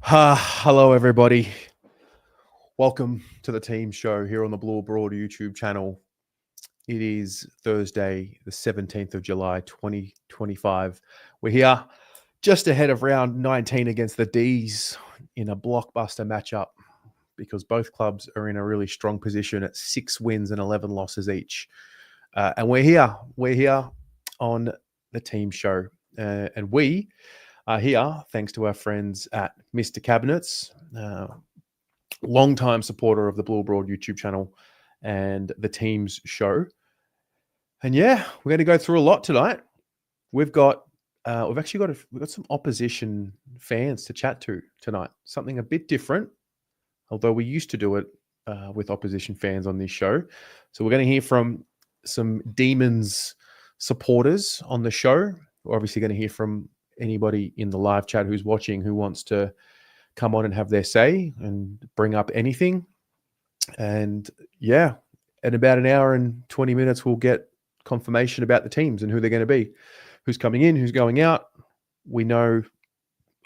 Hello, everybody. Welcome to the team show here on the Blue Broad YouTube channel. It is Thursday, the 17th of July, 2025. We're here just ahead of round 19 against the D's in a blockbuster matchup because both clubs are in a really strong position at 6 wins and 11 losses each. And we're here on the team show. And we are here thanks to our friends at Mr. Cabinets, long-time supporter of the Blue Broad YouTube channel and the team's show. And yeah, we're going to go through a lot tonight. We've got some opposition fans to chat to tonight. Something a bit different, although we used to do it with opposition fans on this show. So we're going to hear from some Demons supporters on the show. We're obviously going to hear from anybody in the live chat who's watching who wants to come on and have their say and bring up anything. And yeah, in about an hour and 20 minutes, we'll get confirmation about the teams and who they're going to be, who's coming in, who's going out. I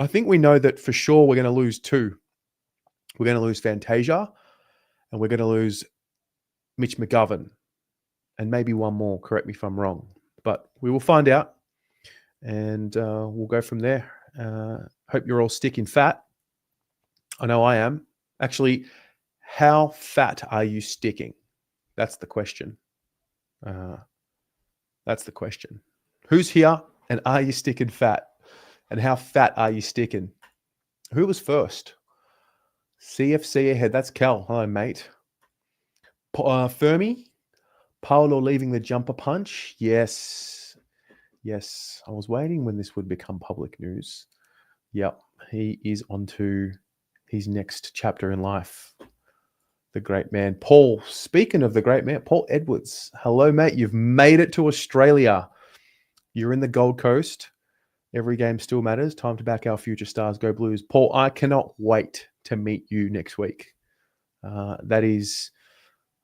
think we know that for sure we're going to lose two. We're going to lose Fantasia and we're going to lose Mitch McGovern and maybe one more. Correct me if I'm wrong, but we will find out and we'll go from there. Hope you're all sticking fat. I know I am. Actually, how fat are you sticking? That's the question. That's the question. Who's here and are you sticking fat? And how fat are you sticking? Who was first? CFC ahead. That's Cal. Hello, mate. Fermi? Paolo leaving the jumper punch? Yes. Yes. I was waiting when this would become public news. Yep. He is onto his next chapter in life. The great man. Paul, speaking of the great man, Paul Edwards. Hello, mate. You've made it to Australia. You're in the Gold Coast. Every game still matters. Time to back our future stars. Go Blues. Paul, I cannot wait to meet you next week. That is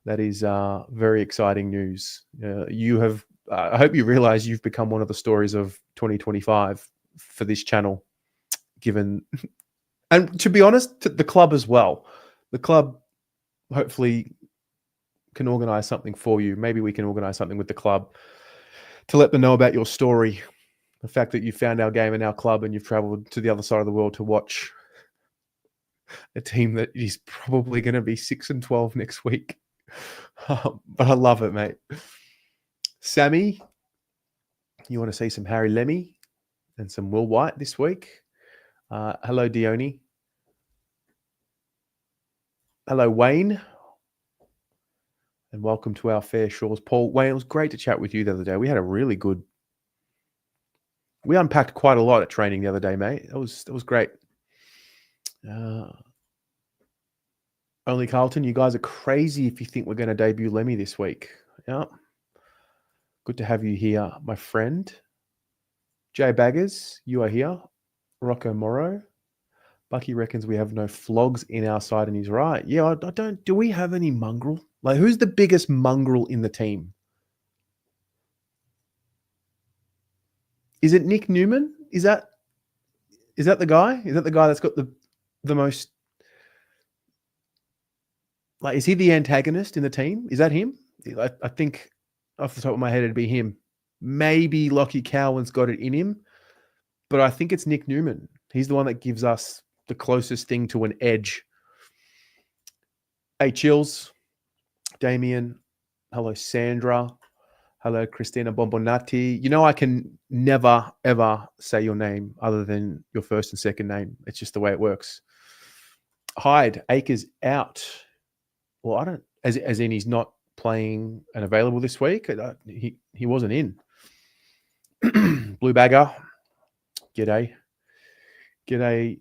very exciting news. I hope you realize you've become one of the stories of 2025 for this channel, given, and to be honest, the club as well. The club hopefully can organize something for you. Maybe we can organize something with the club to let them know about your story. The fact that you found our game and our club and you've traveled to the other side of the world to watch a team that is probably going to be 6-12 next week. But I love it, mate. Sammy, you want to see some Harry Lemmy and some Will White this week? Hello, Dione. Hello, Wayne. And welcome to our fair shores. Paul, Wayne, it was great to chat with you the other day. We unpacked quite a lot at training the other day, mate. It was great. Only Carlton, you guys are crazy if you think we're going to debut Lemmy this week. Yeah. Good to have you here, my friend. Jay Baggers, you are here. Rocco Morrow. Bucky reckons we have no flogs in our side, and he's right. Yeah, I don't. Do we have any mongrel? Like, who's the biggest mongrel in the team? Is it Nick Newman? Is that the guy? Is that the guy that's got the most? Like, is he the antagonist in the team? Is that him? I think off the top of my head, it'd be him. Maybe Lockie Cowan's got it in him, but I think it's Nick Newman. He's the one that gives us the closest thing to an edge. Hey, Chills, Damien. Hello, Sandra. Hello, Christina Bombonati. You know, I can never, ever say your name other than your first and second name. It's just the way it works. Hyde, Akers out. Well, I don't, as in he's not playing and available this week. He wasn't in. Blue Bagger. G'day.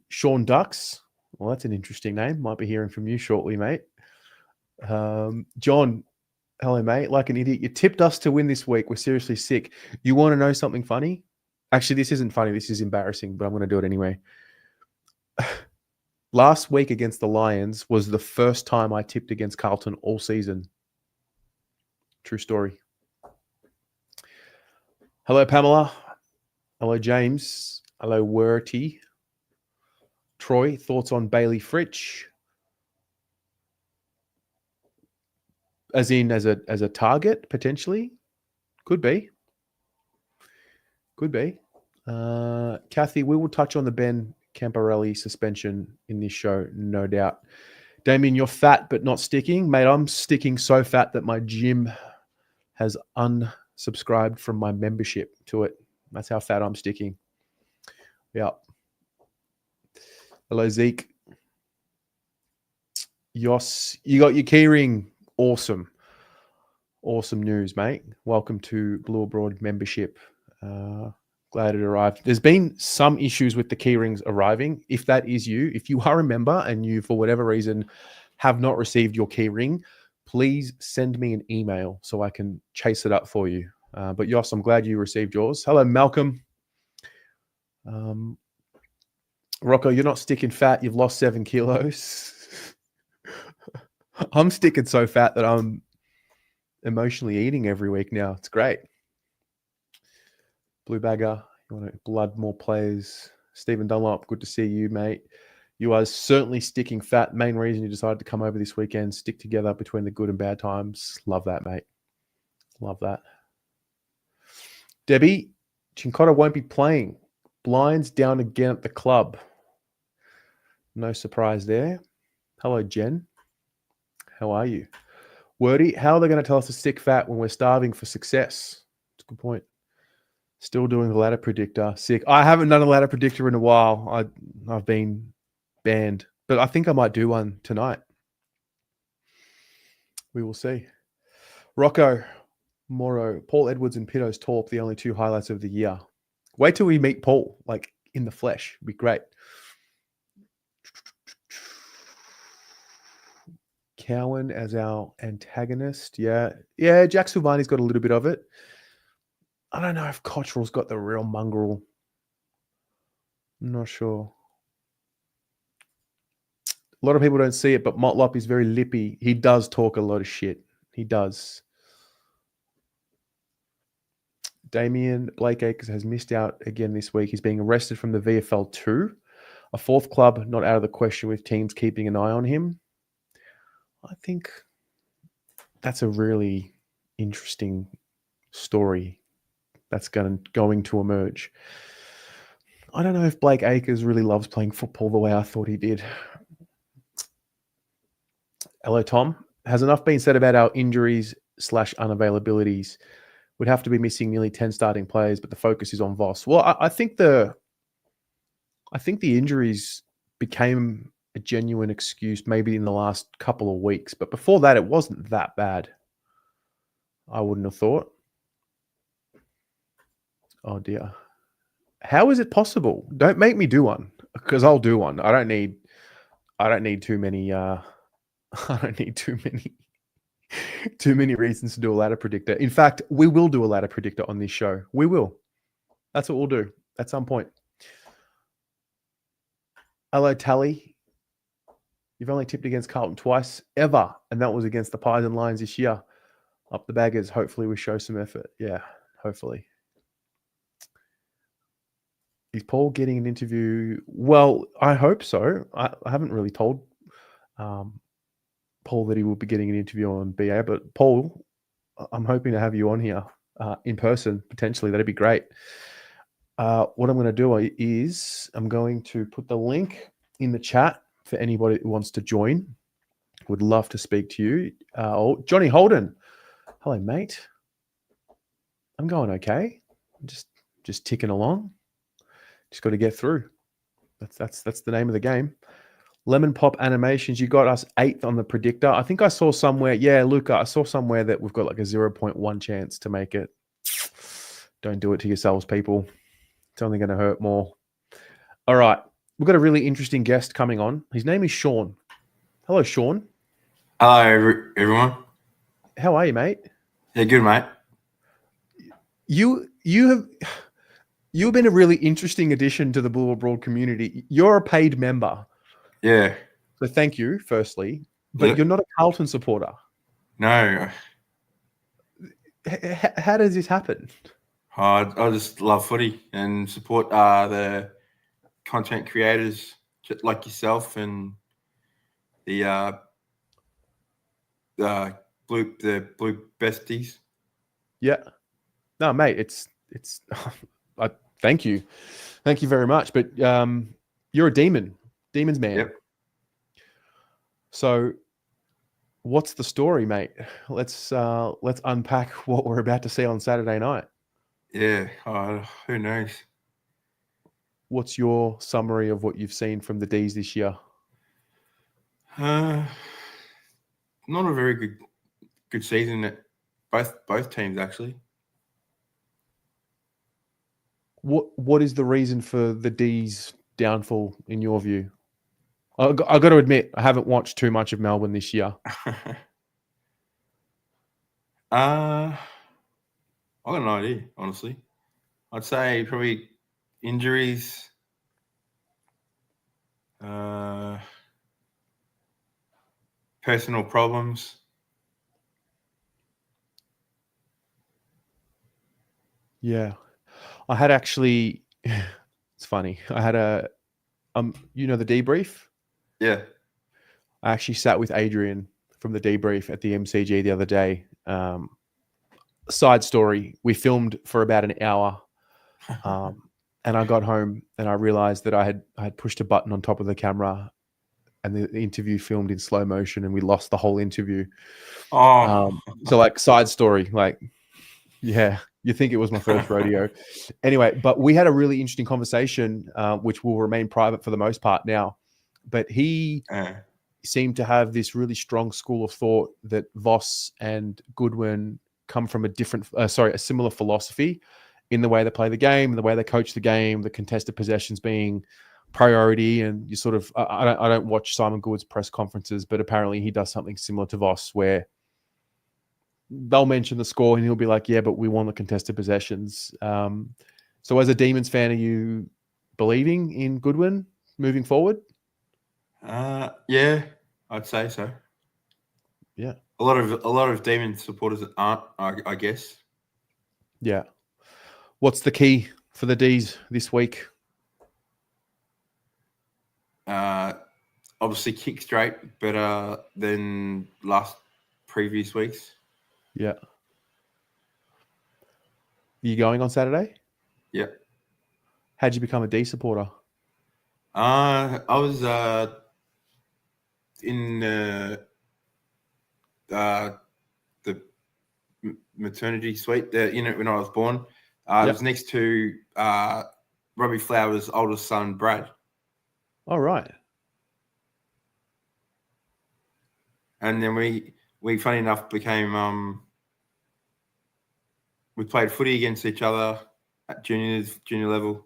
Sean Ducks. Well, that's an interesting name. Might be hearing from you shortly, mate. John. Hello, mate. Like an idiot. You tipped us to win this week. We're seriously sick. You want to know something funny? Actually, this isn't funny. This is embarrassing, but I'm going to do it anyway. Last week against the Lions was the first time I tipped against Carlton all season. True story. Hello, Pamela. Hello, James. Hello, Werty. Troy, thoughts on Bailey Fritsch? As in as a target, potentially? Could be. Kathy, we will touch on the Ben Camparelli suspension in this show, no doubt. Damien, you're fat but not sticking. Mate, I'm sticking so fat that my gym has unsubscribed from my membership to it. That's how fat I'm sticking. Yeah. Hello, Zeke. Yos, you got your keyring. Awesome. Awesome news, mate. Welcome to Blue Abroad membership. Glad it arrived. There's been some issues with the keyrings arriving. If that is you, if you are a member and you, for whatever reason, have not received your keyring, please send me an email so I can chase it up for you. But Yos, I'm glad you received yours. Hello, Malcolm. Rocco, you're not sticking fat. You've lost 7 kilos. I'm sticking so fat that I'm emotionally eating every week now. It's great. Blue Bagger, you want to blood more players. Stephen Dunlop, good to see you, mate. You are certainly sticking fat. Main reason you decided to come over this weekend, stick together between the good and bad times. Love that, mate. Love that. Debbie, Chincotta won't be playing. Blinds down again at the club. No surprise there. Hello, Jen. How are you? Wordy, how are they going to tell us to stick fat when we're starving for success? That's a good point. Still doing the ladder predictor. Sick. I haven't done a ladder predictor in a while. I've been banned, but I think I might do one tonight. We will see. Rocco, Moro, Paul Edwards and Pitto's talk, the only 2 highlights of the year. Wait till we meet Paul, like in the flesh. It'd be great. Cowan as our antagonist. Yeah, Jack Silvani's got a little bit of it. I don't know if Cottrell's got the real mongrel. I'm not sure. A lot of people don't see it, but Motlop is very lippy. He does talk a lot of shit. He does. Damien Blake Acres has missed out again this week. He's being arrested from the VFL 2. A 4th club not out of the question with teams keeping an eye on him. I think that's a really interesting story that's going to emerge. I don't know if Blake Acres really loves playing football the way I thought he did. Hello, Tom. Has enough been said about our injuries / unavailabilities? We'd have to be missing nearly 10 starting players, but the focus is on Voss. Well, I think the injuries became a genuine excuse maybe in the last couple of weeks, but before that, it wasn't that bad. I wouldn't have thought. Oh dear. How is it possible? Don't make me do one, because I'll do one. I don't need too many I don't need too many reasons to do a ladder predictor. In fact, we will do a ladder predictor on this show. We will. That's what we'll do at some point. Hello, Tally. You've only tipped against Carlton twice ever, and that was against the Pies and Lions this year. Up the baggers. Hopefully we show some effort. Yeah, hopefully. Is Paul getting an interview? Well, I hope so. I haven't really told Paul that he will be getting an interview on BA, but Paul, I'm hoping to have you on here in person, potentially. That'd be great. What I'm going to do is I'm going to put the link in the chat for anybody who wants to join. Would love to speak to you. Johnny Holden. Hello, mate. I'm going okay. Just ticking along. Just got to get through. That's the name of the game. Lemon Pop Animations, you got us 8th on the predictor. I think I saw somewhere, Luca, I saw somewhere that we've got like a 0.1 chance to make it. Don't do it to yourselves, people. It's only going to hurt more. All right. We've got a really interesting guest coming on. His name is Sean. Hello, Sean. Hello, everyone. How are you, mate? Yeah, good, mate. You've been a really interesting addition to the Blue Abroad community. You're a paid member. Yeah. So thank you, firstly. But You're not a Carlton supporter. No. How does this happen? I just love footy and support the content creators like yourself and the blue besties. Yeah. No, mate, it's thank you. Thank you very much. But you're a demon's man. Yep. So what's the story, mate? Let's unpack what we're about to see on Saturday night. Yeah. Who knows? What's your summary of what you've seen from the D's this year? Not a very good season at both teams actually. What is the reason for the D's downfall in your view? I got to admit, I haven't watched too much of Melbourne this year. I got no idea, honestly. I'd say probably injuries. Personal problems. Yeah. I had actually, it's funny. I had the debrief? Yeah. I actually sat with Adrian from the debrief at the MCG the other day. Side story, we filmed for about an hour. And I got home and I realized that I had pushed a button on top of the camera and the interview filmed in slow motion and we lost the whole interview. Oh. So like side story, like, yeah, you think it was my first rodeo. Anyway, but we had a really interesting conversation, which will remain private for the most part now. But he seemed to have this really strong school of thought that Voss and Goodwin come from a similar philosophy in the way they play the game, the way they coach the game, the contested possessions being priority. And you sort of, I don't watch Simon Good's press conferences, but apparently he does something similar to Voss where they'll mention the score and he'll be like, yeah, but we won the contested possessions. So as a Demons fan, are you believing in Goodwin moving forward? Yeah, I'd say so. Yeah. A lot of Demon supporters aren't, I guess. Yeah. What's the key for the D's this week? Obviously kick straight better than previous weeks. Yeah. Are you going on Saturday? Yeah. How'd you become a D supporter? I was in the maternity suite there, when I was born. It was next to Robbie Flower's oldest son, Brad. All right. And then we funny enough became we played footy against each other at junior level.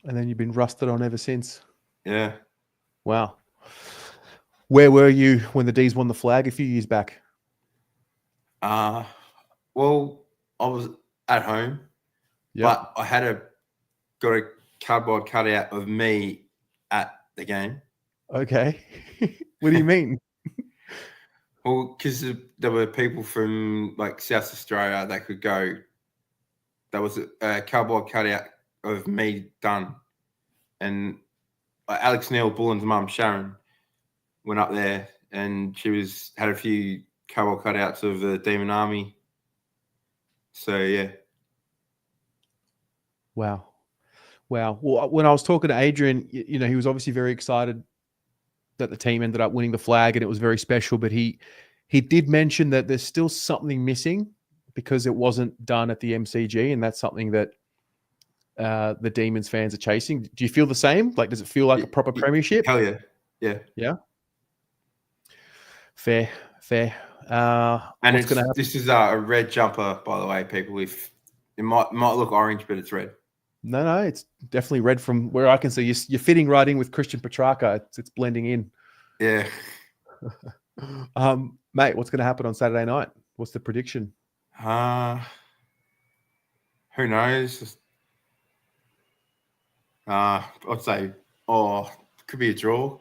And then you've been rusted on ever since. Yeah. Wow. Where were you when the D's won the flag a few years back? Well, I was at home, but I got a cardboard cutout of me at the game. Okay. What do you mean? Well, because there were people from like South Australia that could go. There was a cardboard cutout of me done, and Alex Neil Bullen's mum Sharon went up there, and she had a few cardboard cutouts of the Demon Army. So yeah. Wow. Well, when I was talking to Adrian, he was obviously very excited that the team ended up winning the flag and it was very special, but he did mention that there's still something missing because it wasn't done at the MCG, and that's something that the Demons fans are chasing. Do you feel the same? Like, does it feel like a proper premiership? Hell yeah. Yeah. Yeah. Fair. And this is a red jumper, by the way, people. If it might look orange, but it's red. No, it's definitely red from where I can see. You're fitting right in with Christian Petrarca. It's blending in. Yeah. Mate, what's going to happen on Saturday night? What's the prediction? Who knows? I'd say, could be a draw.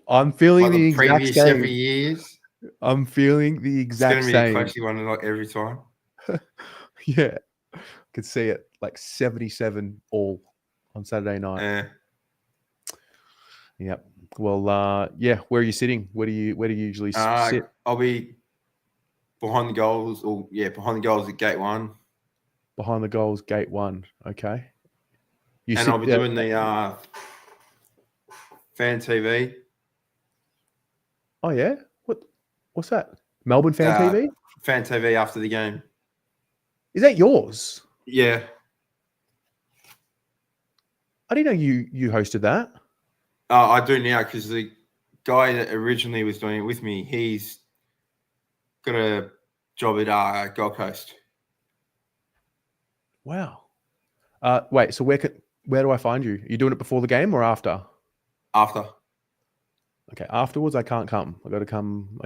I'm feeling the exact previous same. every years. I'm feeling the exact same. It's going to be a crazy one like every time. Yeah. Could see it like 77 all. on Saturday night. Yeah. Yep. Well, yeah. Where are you sitting? Where do you usually sit? I'll be behind the goals, behind the goals at gate 1. Behind the goals, gate 1. Okay. You And sit. I'll be doing the fan TV. Oh yeah. What's that? Melbourne Fan TV? Fan TV after the game. Is that yours? Yeah. I didn't know you hosted that. I do now because the guy that originally was doing it with me, he's got a job at Gold Coast. Wow. Wait. So where do I find you? Are you doing it before the game or after? After. Okay. Afterwards, I can't come. I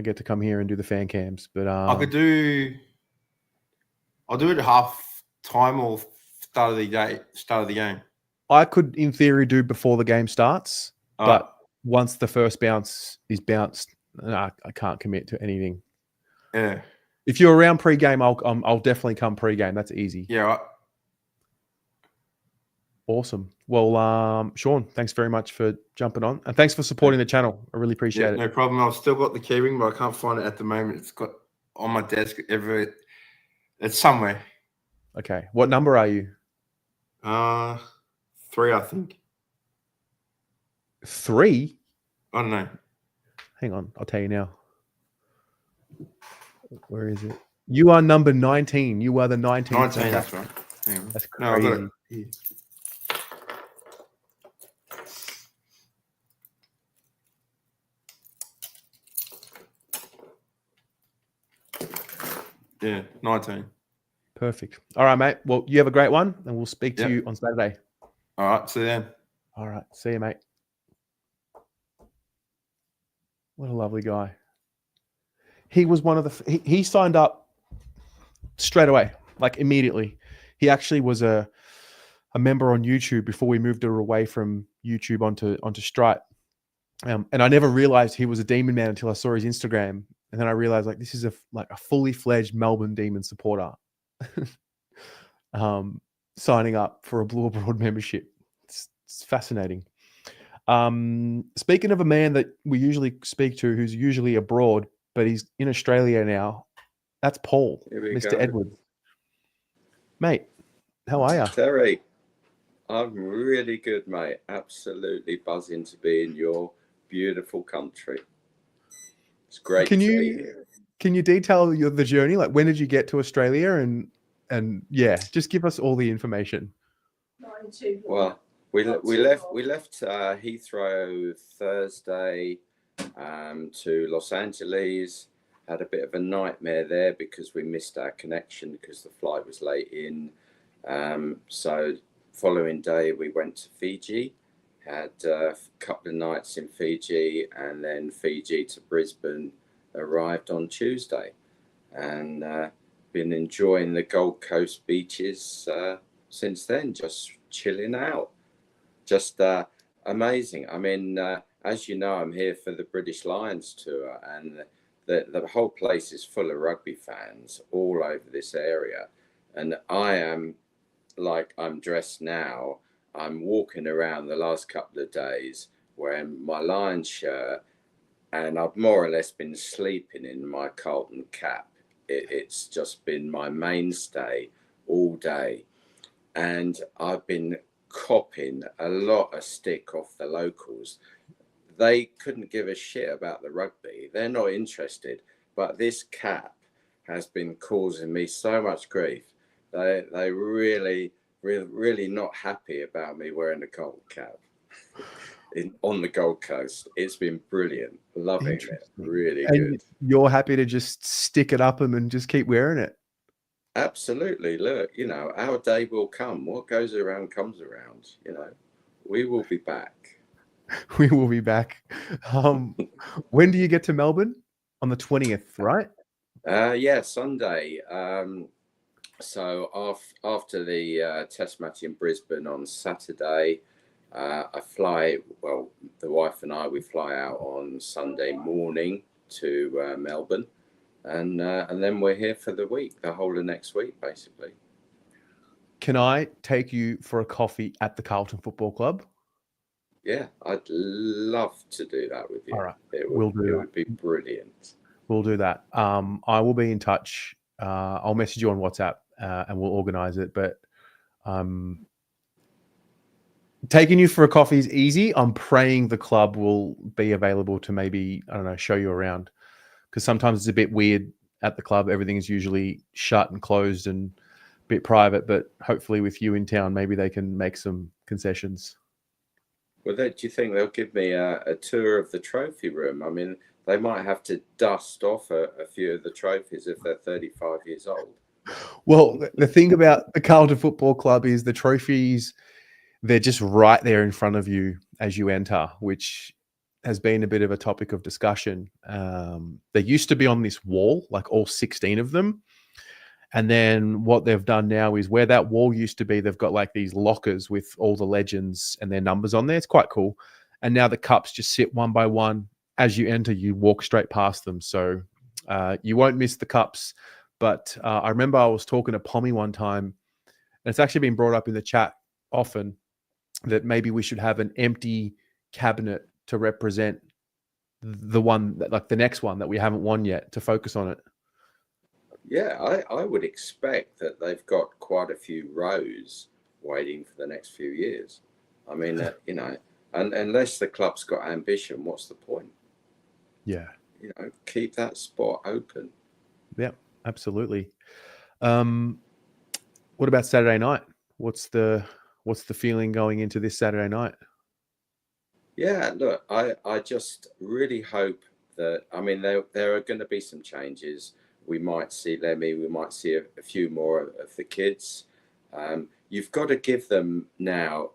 get to come here and do the fan cams. But I'll do it at half time or start of the game. I could, in theory, do before the game starts, but once the first bounce is bounced, I can't commit to anything. Yeah. If you're around pre-game, I'll definitely come pre-game. That's easy. Yeah. Right. Awesome. Well, Sean, thanks very much for jumping on, and thanks for supporting the channel. I really appreciate it. No problem. I've still got the keyring, but I can't find it at the moment. It's got on my desk. It's somewhere. Okay. What number are you? 3, I think. 3? I don't know. Hang on. I'll tell you now. Where is it? You are number 19. You are the 19th. 19, that's right. That's crazy. No, I got it here. Yeah, 19. Perfect. All right, mate. Well, you have a great one, and we'll speak to you on Saturday. All right, see you then. All right. See you, mate. What a lovely guy. He was one of the... He signed up straight away, like immediately. He actually was a member on YouTube before we moved her away from YouTube onto Stripe. And I never realized he was a Demon Man until I saw his Instagram. And then I realized, like, this is a fully fledged Melbourne Demon supporter signing up for a Blue Abroad membership. It's fascinating. Speaking of a man that we usually speak to, who's usually abroad, but he's in Australia now, that's Paul, Mr. Edwards. Mate, how are you? Terry, I'm really good, mate. Absolutely buzzing to be in your beautiful country. It's great to be here. Can you detail the journey? Like, when did you get to Australia? And yeah, just give us all the information. Well, we left Heathrow Thursday to Los Angeles. Had a bit of a nightmare there because we missed our connection because the flight was late in. So following day we went to Fiji, had a couple of nights in Fiji, and then Fiji to Brisbane. Arrived on Tuesday, and been enjoying the Gold Coast beaches since then, just chilling out. Just amazing. I mean, as you know, I'm here for the British Lions tour, and the whole place is full of rugby fans all over this area. And I am, like I'm dressed now, I'm walking around the last couple of days wearing my Lions shirt, and I've more or less been sleeping in my Carlton cap. It's just been my mainstay all day. And I've been copping a lot of stick off the locals. They couldn't give a shit about the rugby. They're not interested. But this cap has been causing me so much grief. They really not happy about me wearing a Carlton cap. On the Gold Coast. It's been brilliant. Loving it. Really good. You're happy to just stick it up them and just keep wearing it? Absolutely. Look, our day will come. What goes around comes around. We will be back. We will be back. When do you get to Melbourne? On the 20th, right? Yeah, Sunday. So after the Test match in Brisbane on Saturday, I fly, the wife and I, we fly out on Sunday morning to Melbourne, and then we're here for the week, the whole of next week, basically. can I take you for a coffee at the Carlton Football Club? Yeah, I'd love to do that with you. All right, It we'll would, do it that. would be brilliant. We'll do that. I will be in touch. I'll message you on WhatsApp and we'll organize it. But taking you for a coffee is easy. I'm praying the club will be available to maybe, I don't know, show you around. Because sometimes it's a bit weird at the club. Everything is usually shut and closed and a bit private. But hopefully with you in town, maybe they can make some concessions. Well, do you think they'll give me a tour of the trophy room? I mean, they might have to dust off a few of the trophies if they're 35 years old. Well, the thing about the Carlton Football Club is the trophies, they're just right there in front of you as you enter, which has been a bit of a topic of discussion. They used to be on this wall, like all 16 of them. And then what they've done now is where that wall used to be, they've got like these lockers with all the legends and their numbers on there. It's quite cool. And now the cups just sit one by one. As you enter, you walk straight past them. So you won't miss the cups. But I remember I was talking to Pommy one time, and it's actually been brought up in the chat often, that maybe we should have an empty cabinet to represent the one, that, like the next one that we haven't won yet, to focus on it. Yeah, I would expect that they've got quite a few rows waiting for the next few years. I mean, you know, and unless the club's got ambition, what's the point? Yeah. You know, keep that spot open. Yeah, absolutely. What about Saturday night? What's the feeling going into this Saturday night? Yeah, look, I just really hope that, I mean, there are going to be some changes. We might see Lemmy, we might see a few more of the kids. You've got to give them now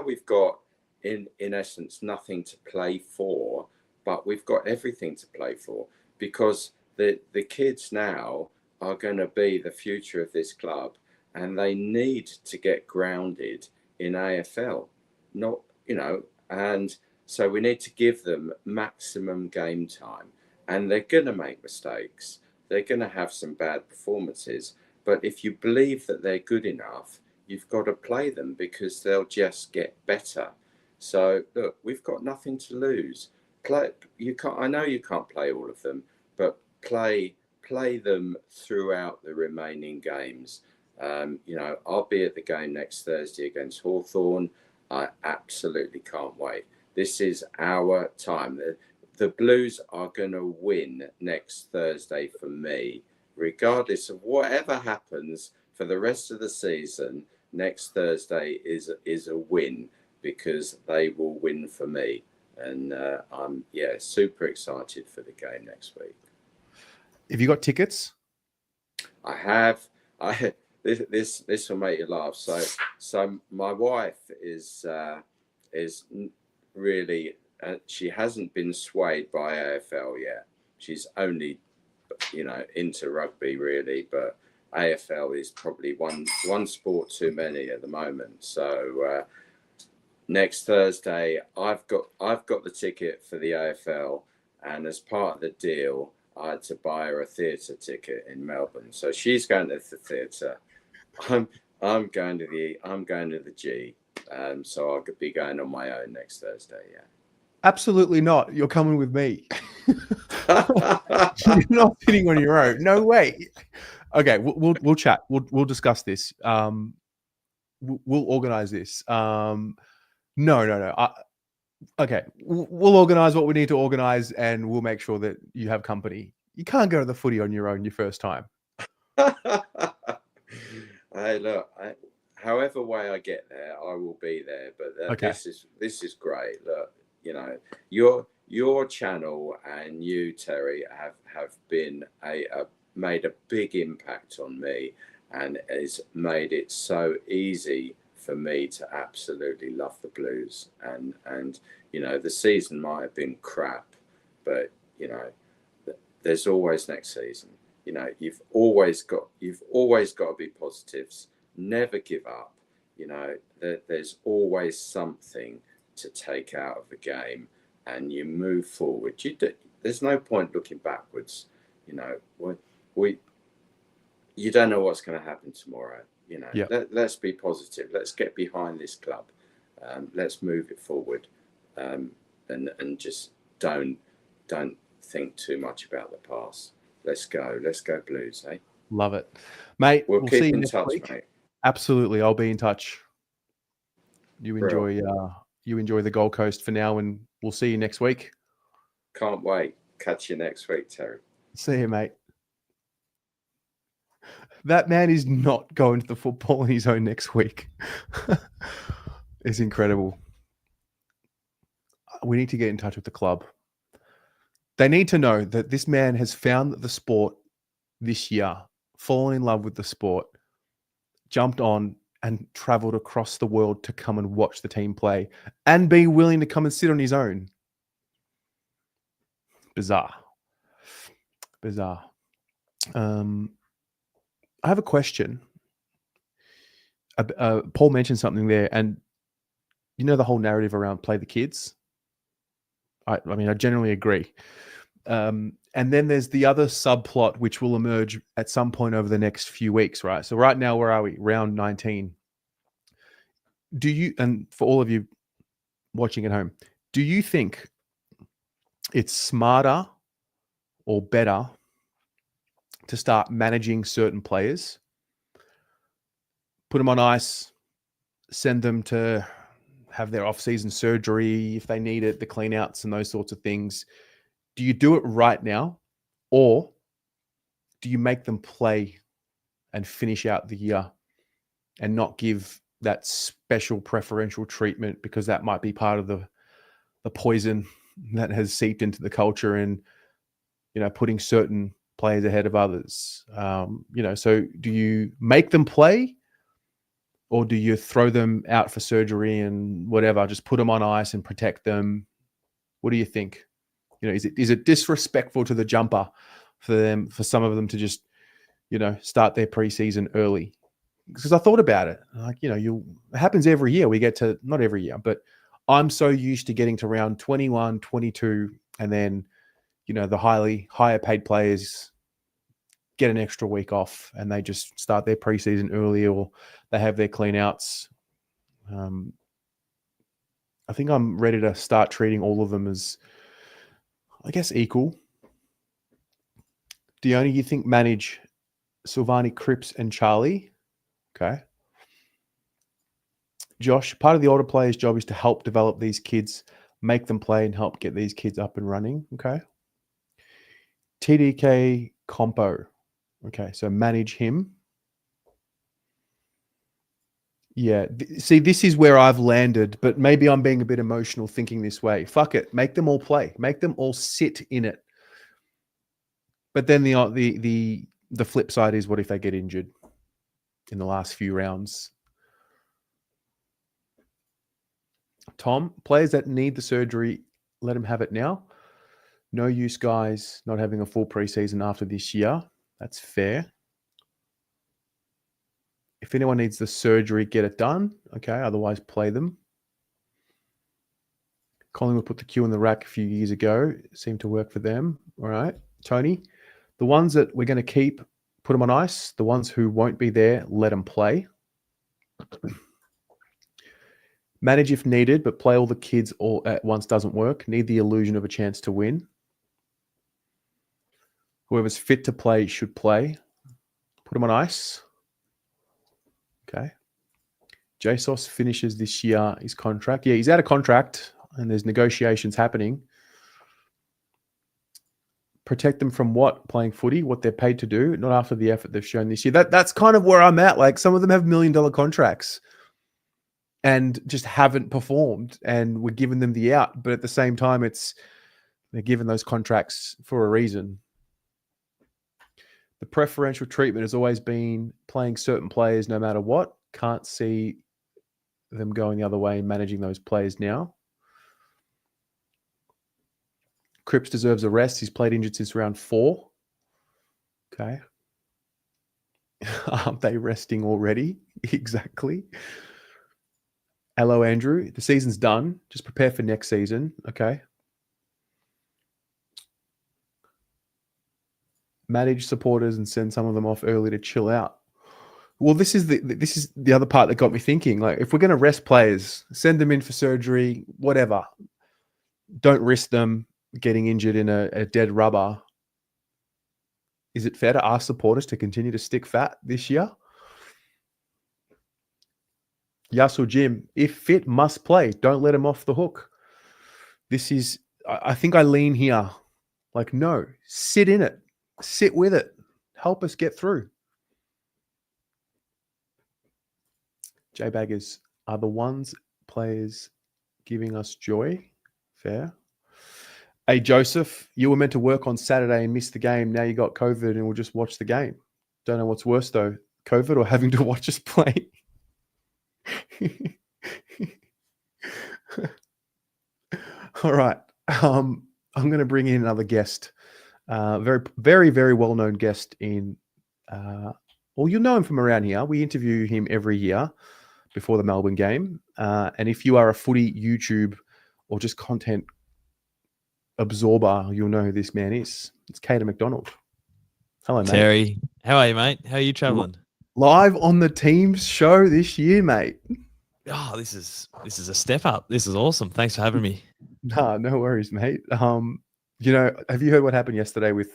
we've got in essence nothing to play for, but we've got everything to play for, because the kids now are going to be the future of this club, and they need to get grounded in AFL, not, you know, and so we need to give them maximum game time, and they're going to make mistakes. They're going to have some bad performances, but if you believe that they're good enough, you've got to play them, because they'll just get better. So look, we've got nothing to lose. Play, you can't. I know you can't play all of them, but play them throughout the remaining games. You know, I'll be at the game next Thursday against Hawthorn. I absolutely can't wait. This is our time. The Blues are going to win next Thursday for me, regardless of whatever happens for the rest of the season. Next Thursday is a win, because they will win for me, and I'm super excited for the game next week. Have you got tickets? I have. This will make you laugh. So my wife is really. She hasn't been swayed by AFL yet. She's only, you know, into rugby really, but AFL is probably one sport too many at the moment. So next Thursday, I've got the ticket for the AFL, and as part of the deal, I had to buy her a theatre ticket in Melbourne. So she's going to the theatre. I'm going to the G. So I could be going on my own next Thursday. Yeah. Absolutely not. You're coming with me. You're not sitting on your own. No way. Okay, we'll chat. We'll discuss this. We'll organize this. No. Okay, we'll organize what we need to organize, and we'll make sure that you have company. You can't go to the footy on your own your first time. Hey, look. However way I get there, I will be there. But okay. This is great. Look, you know, your channel and you, Terry, have been made a big impact on me, and it's made it so easy for me to absolutely love the Blues. And you know, the season might have been crap, but you know, there's always next season. You know, you've always got to be positives. Never give up. You know, there's always something to take out of the game, and you move forward. There's no point looking backwards. You know, you don't know what's going to happen tomorrow. You know, Yeah. let's be positive. Let's get behind this club. Let's move it forward, and just don't think too much about the past. Let's go Blues, eh? Love it, mate. We'll see keep you in next touch, week. mate. Absolutely, I'll be in touch. You Brill. enjoy the Gold Coast for now, and we'll see you next week. Can't wait. Catch you next week, Terry. See you, mate. That man is not going to the football on his own next week. It's incredible. We need to get in touch with the club. They need to know that this man has found the sport this year, fallen in love with the sport, jumped on and traveled across the world to come and watch the team play and be willing to come and sit on his own. Bizarre. I have a question. Paul mentioned something there, and you know the whole narrative around play the kids. I mean, I generally agree. And then there's the other subplot which will emerge at some point over the next few weeks, right? So right now, where are we? Round 19. Do you, and for all of you watching at home, do you think it's smarter or better to start managing certain players, put them on ice, send them to have their off-season surgery if they need it, the clean-outs and those sorts of things? Do you do it right now, or do you make them play and finish out the year and not give that special preferential treatment, because that might be part of the poison that has seeped into the culture and, you know, putting certain players ahead of others? You know, so do you make them play, or do you throw them out for surgery and whatever, just put them on ice and protect them? What do you think? You know, is it disrespectful to the jumper for some of them to just, you know, start their preseason early? Because I thought about it, like, you know, it happens every year. We get to, not every year, but I'm so used to getting to round 21, 22, and then, you know, the higher paid players get an extra week off and they just start their preseason early, or they have their clean outs. I think I'm ready to start treating all of them as, I guess, equal. Dione, you think manage Silvani, Cripps, and Charlie? Okay. Josh, part of the older players' job is to help develop these kids, make them play, and help get these kids up and running. Okay. TDK Compo. Okay, so manage him. Yeah. See, this is where I've landed, but maybe I'm being a bit emotional thinking this way. Fuck it. Make them all play. Make them all sit in it. But then the flip side is, what if they get injured in the last few rounds? Tom, players that need the surgery, let them have it now. No use, guys, not having a full preseason after this year. That's fair. If anyone needs the surgery, get it done. Okay, otherwise play them. Collingwood put the queue in the rack a few years ago. It seemed to work for them. All right. Tony, the ones that we're going to keep, put them on ice. The ones who won't be there, let them play. Manage if needed, but play all the kids all at once doesn't work. Need the illusion of a chance to win. Whoever's fit to play should play. Put them on ice. Okay. JSOS finishes this year his contract. Yeah, he's out of contract and there's negotiations happening. Protect them from what? Playing footy, what they're paid to do, not after the effort they've shown this year. That's kind of where I'm at. Like, some of them have $1 million contracts and just haven't performed, and we're giving them the out. But at the same time, they're given those contracts for a reason. The preferential treatment has always been playing certain players no matter what. Can't see them going the other way and managing those players now. Cripps deserves a rest. He's played injured since round 4. Okay. Aren't they resting already? Exactly. Hello, Andrew. The season's done. Just prepare for next season. Okay. Manage supporters and send some of them off early to chill out. Well, this is the other part that got me thinking. Like, if we're going to rest players, send them in for surgery, whatever. Don't risk them getting injured in a dead rubber. Is it fair to ask supporters to continue to stick fat this year? Yas or Jim, if fit, must play. Don't let him off the hook. This is, I think I lean here. Like, no, sit in it. Sit with it. Help us get through. J-Baggers, are the ones players giving us joy? Fair. Hey, Joseph, you were meant to work on Saturday and missed the game. Now you got COVID and we'll just watch the game. Don't know what's worse, though, COVID or having to watch us play. All right. I'm going to bring in another guest. Very, very, very well-known guest in... well, you'll know him from around here. We interview him every year before the Melbourne game. And if you are a footy YouTube or just content absorber, you'll know who this man is. It's Kaden McDonald. Hello, mate. Terry, how are you, mate? How are you traveling? Live on the Teams show this year, mate. Oh, this is a step up. This is awesome. Thanks for having me. Nah, no worries, mate. You know, have you heard what happened yesterday with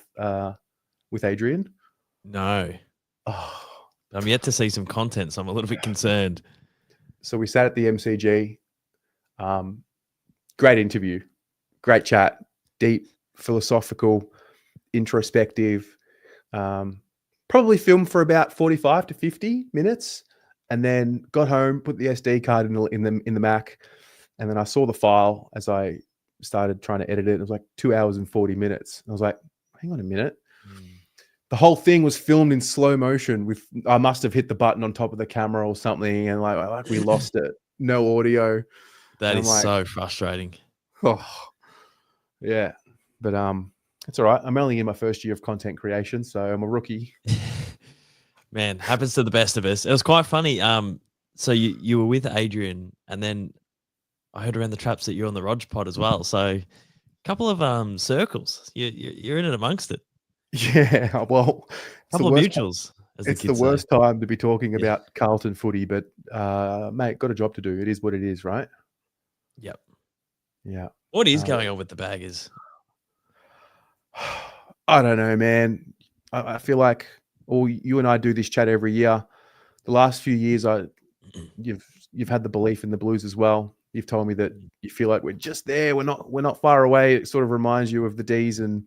Adrian? No. Oh. I'm yet to see some content, so I'm a little bit concerned. So we sat at the MCG. Great interview, great chat, deep, philosophical, introspective. Probably filmed for about 45 to 50 minutes, and then got home, put the SD card in the Mac, and then I saw the file as I started trying to edit it. It was like 2 hours and 40 minutes. I was like, hang on a minute. The whole thing was filmed in slow motion with, I must have hit the button on top of the camera or something. And like we lost it. No audio. That is like, so frustrating. Oh, yeah. But it's all right. I'm only in my first year of content creation, so I'm a rookie. Man, happens to the best of us. It was quite funny. So you were with Adrian, and then I heard around the traps that you're on the Rog pod as well. So a couple of circles. You're in it amongst it. Yeah, well, a couple of mutuals. It's the worst time to be talking about Carlton footy, but mate, got a job to do. It is what it is, right? Yep. Yeah. What is going on with the Baggers? I don't know, man. I feel like you and I do this chat every year. The last few years, you've had the belief in the Blues as well. You've told me that you feel like we're just there. We're not far away. It sort of reminds you of the D's and.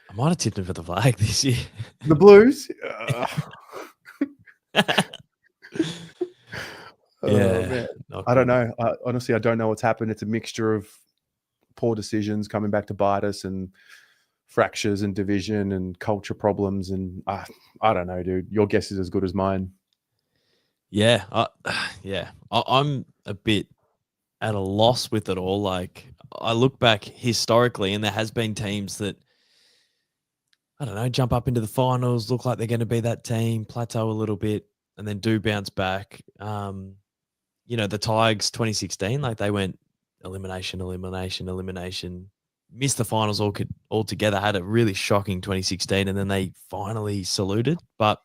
I might have tipped him for the flag this year. The Blues? Yeah. I don't know. Honestly, I don't know what's happened. It's a mixture of poor decisions coming back to bite us and fractures and division and culture problems. And I don't know, dude. Your guess is as good as mine. Yeah. I'm a bit at a loss with it all. Like, I look back historically, and there has been teams that, I don't know, jump up into the finals, look like they're going to be that team, plateau a little bit, and then do bounce back. You know, the Tigers 2016, like they went elimination, missed the finals altogether, had a really shocking 2016, and then they finally saluted. But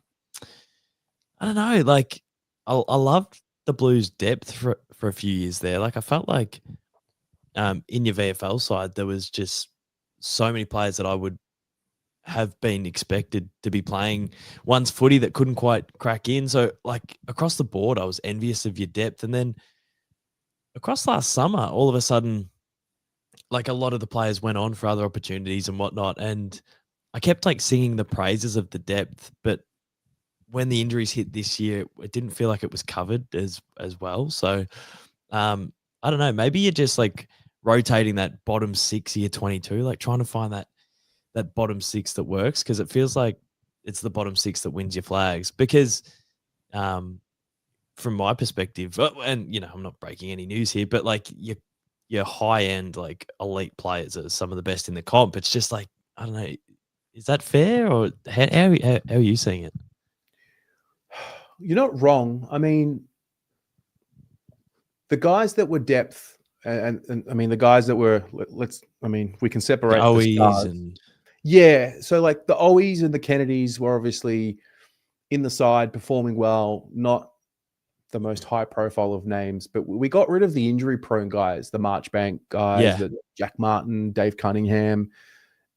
I don't know, like I loved the Blues' depth for a few years there. Like, I felt like in your VFL side, there was just so many players that I would have been expected to be playing one's footy that couldn't quite crack in. So, like, across the board, I was envious of your depth. And then across last summer, all of a sudden, like, a lot of the players went on for other opportunities and whatnot. And I kept like singing the praises of the depth, but when the injuries hit this year, it didn't feel like it was covered as well. So I don't know, maybe you're just like rotating that bottom six year 22, like trying to find that bottom six that works, because it feels like it's the bottom six that wins your flags. Because from my perspective, and, you know, I'm not breaking any news here, but like your high end, like elite players are some of the best in the comp. It's just like, I don't know, is that fair, or how are you seeing it? You're not wrong. I mean, the guys that were depth, and I mean, the guys that were, we can separate the stars. And yeah. So like the Owies and the Kennedys were obviously in the side, performing well, not the most high profile of names, but we got rid of the injury prone guys, the Marchbank guys, Yeah. the Jack Martin, Dave Cunningham.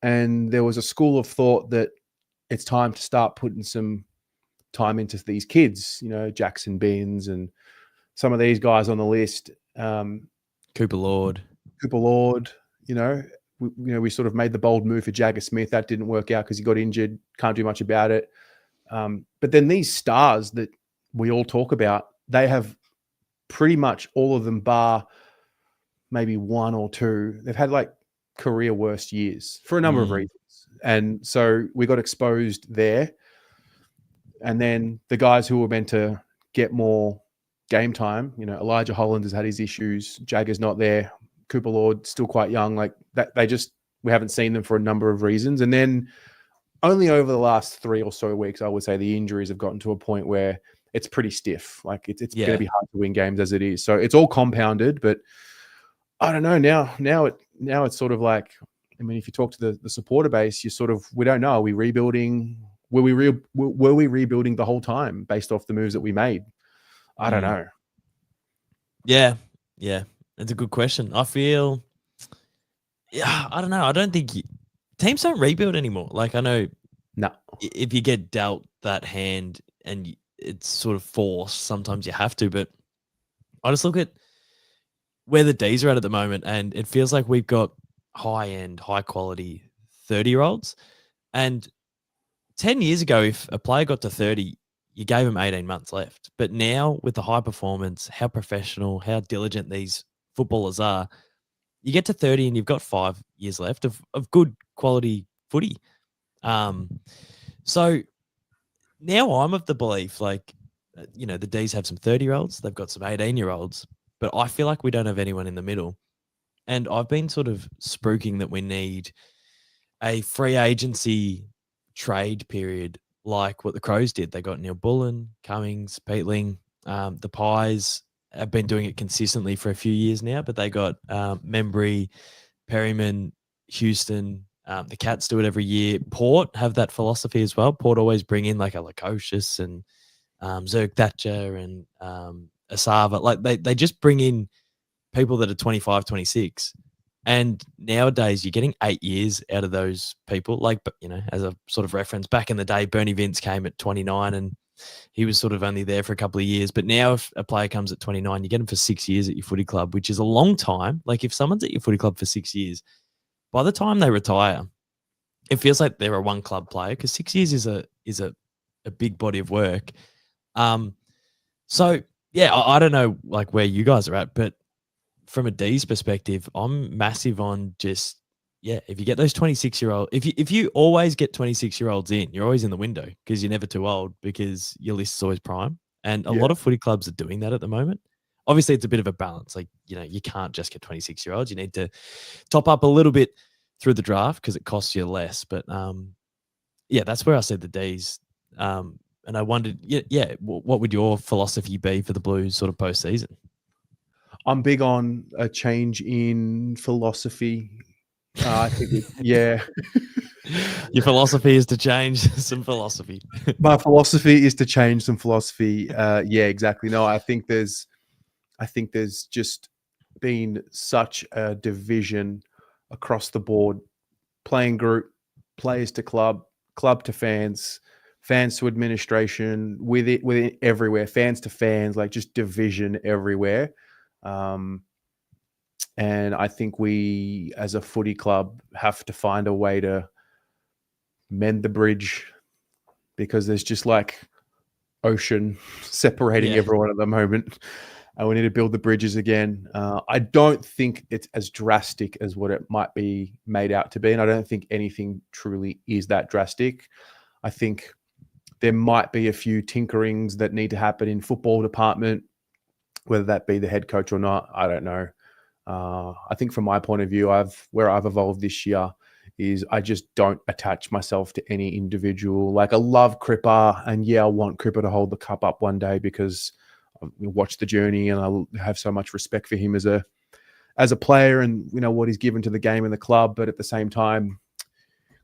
And there was a school of thought that it's time to start putting some time into these kids, Jackson Beans and some of these guys on the list. Cooper Lord, we sort of made the bold move for Jagger Smith. That didn't work out because he got injured. Can't do much about it. But then these stars that we all talk about, they have pretty much all of them, bar maybe one or two, they've had like career worst years for a number of reasons. And so we got exposed there. And then the guys who were meant to get more game time, Elijah Holland has had his issues. Jagger's not there. Cooper Lord still quite young. Like that, we haven't seen them for a number of reasons. And then only over the last 3 or so weeks, I would say the injuries have gotten to a point where it's pretty stiff. Like it's going to be hard to win games as it is. So it's all compounded, but I don't know. Now it's sort of like, if you talk to the supporter base, we don't know. Are we rebuilding? Were we rebuilding the whole time based off the moves that we made? I don't know. Yeah. It's a good question. I feel, I don't know. I don't think teams don't rebuild anymore. Like I know, no, if you get dealt that hand and it's sort of forced, sometimes you have to. But I just look at where the D's are at the moment, and it feels like we've got high-end, high-quality 30-year-olds. And 10 years ago, if a player got to 30, you gave them 18 months left. But now, with the high performance, how professional, how diligent these footballers are, you get to 30 and you've got 5 years left of good quality footy. So now I'm of the belief, the D's have some 30-year-olds, they've got some 18-year-olds, but I feel like we don't have anyone in the middle. And I've been sort of spruiking that we need a free agency trade period like what the Crows did. They got Neil Bullen, Cummings, Peatling. The Pies have been doing it consistently for a few years now, but they got Membry, Perryman, Houston. The Cats do it every year. Port have that philosophy as well. Port always bring in like a Lukosius and Zerg Thatcher and Asava. Like they just bring in people that are 25, 26. And nowadays you're getting 8 years out of those people. Like, as a sort of reference, back in the day, Bernie Vince came at 29 and he was sort of only there for a couple of years. But now if a player comes at 29, you get him for 6 years at your footy club, which is a long time. Like if someone's at your footy club for 6 years, by the time they retire, it feels like they're a one club player because 6 years is a big body of work. So yeah, I don't know like where you guys are at, but from a D's perspective, I'm massive on just, if you get those 26-year-old, if you always get 26-year-olds in, you're always in the window because you're never too old because your list is always prime. And a lot of footy clubs are doing that at the moment. Obviously, it's a bit of a balance. Like, you can't just get 26-year-olds. You need to top up a little bit through the draft because it costs you less. But, that's where I see the D's. And I wondered, what would your philosophy be for the Blues sort of postseason? I'm big on a change in philosophy. I think, Your philosophy is to change some philosophy. My philosophy is to change some philosophy. Exactly. No, I think there's just been such a division across the board, playing group, players to club, club to fans, fans to administration, with it everywhere, fans to fans, like just division everywhere. And I think we, as a footy club, have to find a way to mend the bridge because there's just like ocean separating everyone at the moment. And we need to build the bridges again. I don't think it's as drastic as what it might be made out to be. And I don't think anything truly is that drastic. I think there might be a few tinkerings that need to happen in football department, whether that be the head coach or not, I don't know. I think from my point of view, where I've evolved this year is I just don't attach myself to any individual. Like I love Cripper, and I want Cripper to hold the cup up one day because I watched the journey and I have so much respect for him as a player and what he's given to the game and the club. But at the same time,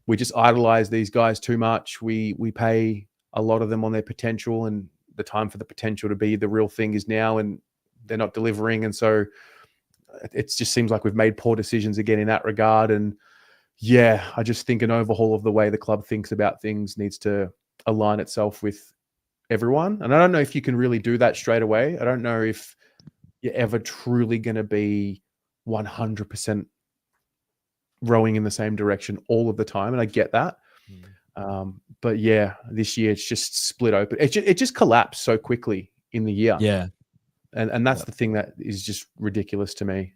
we just idolize these guys too much. We pay a lot of them on their potential, and the time for the potential to be the real thing is now, and they're not delivering. And so it just seems like we've made poor decisions again in that regard. And yeah, I just think an overhaul of the way the club thinks about things needs to align itself with everyone. And I don't know if you can really do that straight away. I don't know if you're ever truly going to be 100% rowing in the same direction all of the time. And I get that. But yeah, this year it's just split open. It just collapsed so quickly in the year. Yeah. And that's the thing that is just ridiculous to me.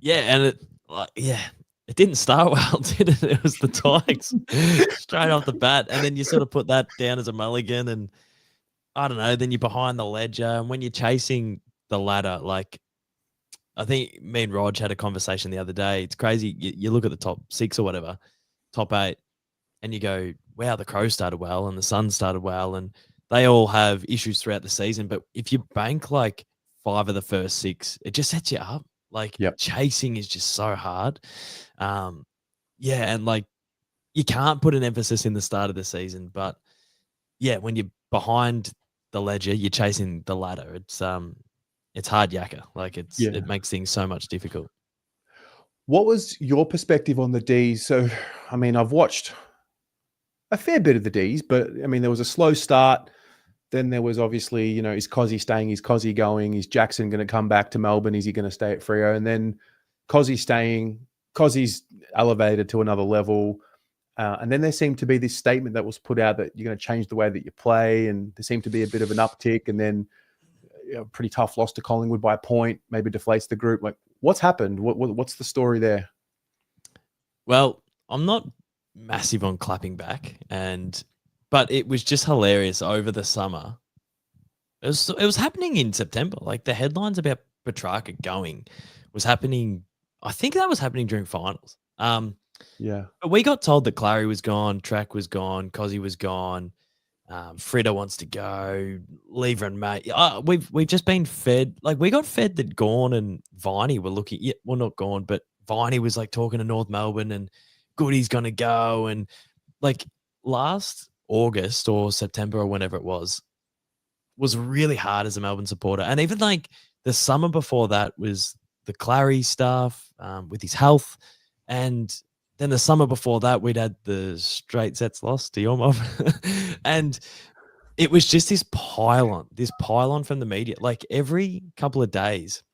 Yeah. And it didn't start well, did it? It was the Tigers straight off the bat. And then you sort of put that down as a mulligan, and I don't know, then you're behind the ledger. And when you're chasing the ladder, like, I think me and Rog had a conversation the other day. It's crazy. You look at the top 6 or whatever, top 8, and you go, wow, the Crows started well and the Suns started well, and they all have issues throughout the season. But if you bank like 5 of the first 6, it just sets you up. Like, chasing is just so hard. And like, you can't put an emphasis in the start of the season, but yeah, when you're behind the ledger, you're chasing the ladder. It's hard yakka. Like, it makes things so much difficult. What was your perspective on the Ds? So, I mean, I've watched a fair bit of the Ds, but I mean, there was a slow start. Then there was obviously, you know, is Cozzy staying? Is Cozzy going? Is Jackson going to come back to Melbourne? Is he going to stay at Freo? And then Cozzy staying. Cozzy's elevated to another level. And then there seemed to be this statement that was put out that you're going to change the way that you play. And there seemed to be a bit of an uptick. And then a pretty tough loss to Collingwood by a point, maybe deflates the group. Like, what's happened? What's the story there? Well, I'm not massive on clapping back, but it was just hilarious over the summer. It was happening in September. Like, the headlines about Petrarca going was happening. I think that was happening during finals. But we got told that Clary was gone, Track was gone, Cozzy was gone, Frida wants to go, Lever and May. We've just been fed. Like, we got fed that Gawn and Viney were looking. Yeah, well, not Gawn, but Viney was like talking to North Melbourne, and Goody's going to go. And like, last August or September or whenever it was really hard as a Melbourne supporter. And even like the summer before that was the Clary stuff with his health. And then the summer before that, we'd had the straight sets loss to your mob. And it was just this pylon from the media. Like, every couple of days,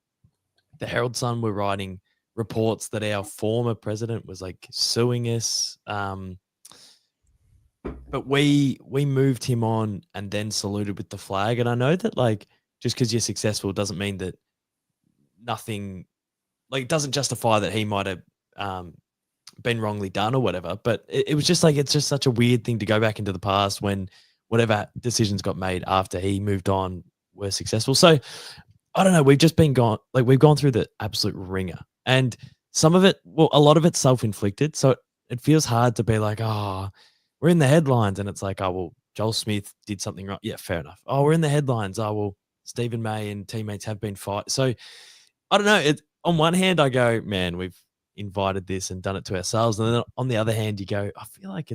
the Herald Sun were writing reports that our former president was like suing us. But we moved him on and then saluted with the flag. And I know that, like, just because you're successful doesn't mean that nothing, like, it doesn't justify that he might have been wrongly done or whatever. But it was just like, it's just such a weird thing to go back into the past when whatever decisions got made after he moved on were successful. So I don't know. We've just been we've gone through the absolute ringer, and some of it, well, a lot of it's self-inflicted. So it feels hard to be like, we're in the headlines, and it's like, oh, well, Joel Smith did something wrong. Yeah, fair enough. Oh, we're in the headlines. Oh, well, Stephen May and teammates have been fired. So I don't know. On one hand, I go, man, we've invited this and done it to ourselves. And then on the other hand, you go, I feel like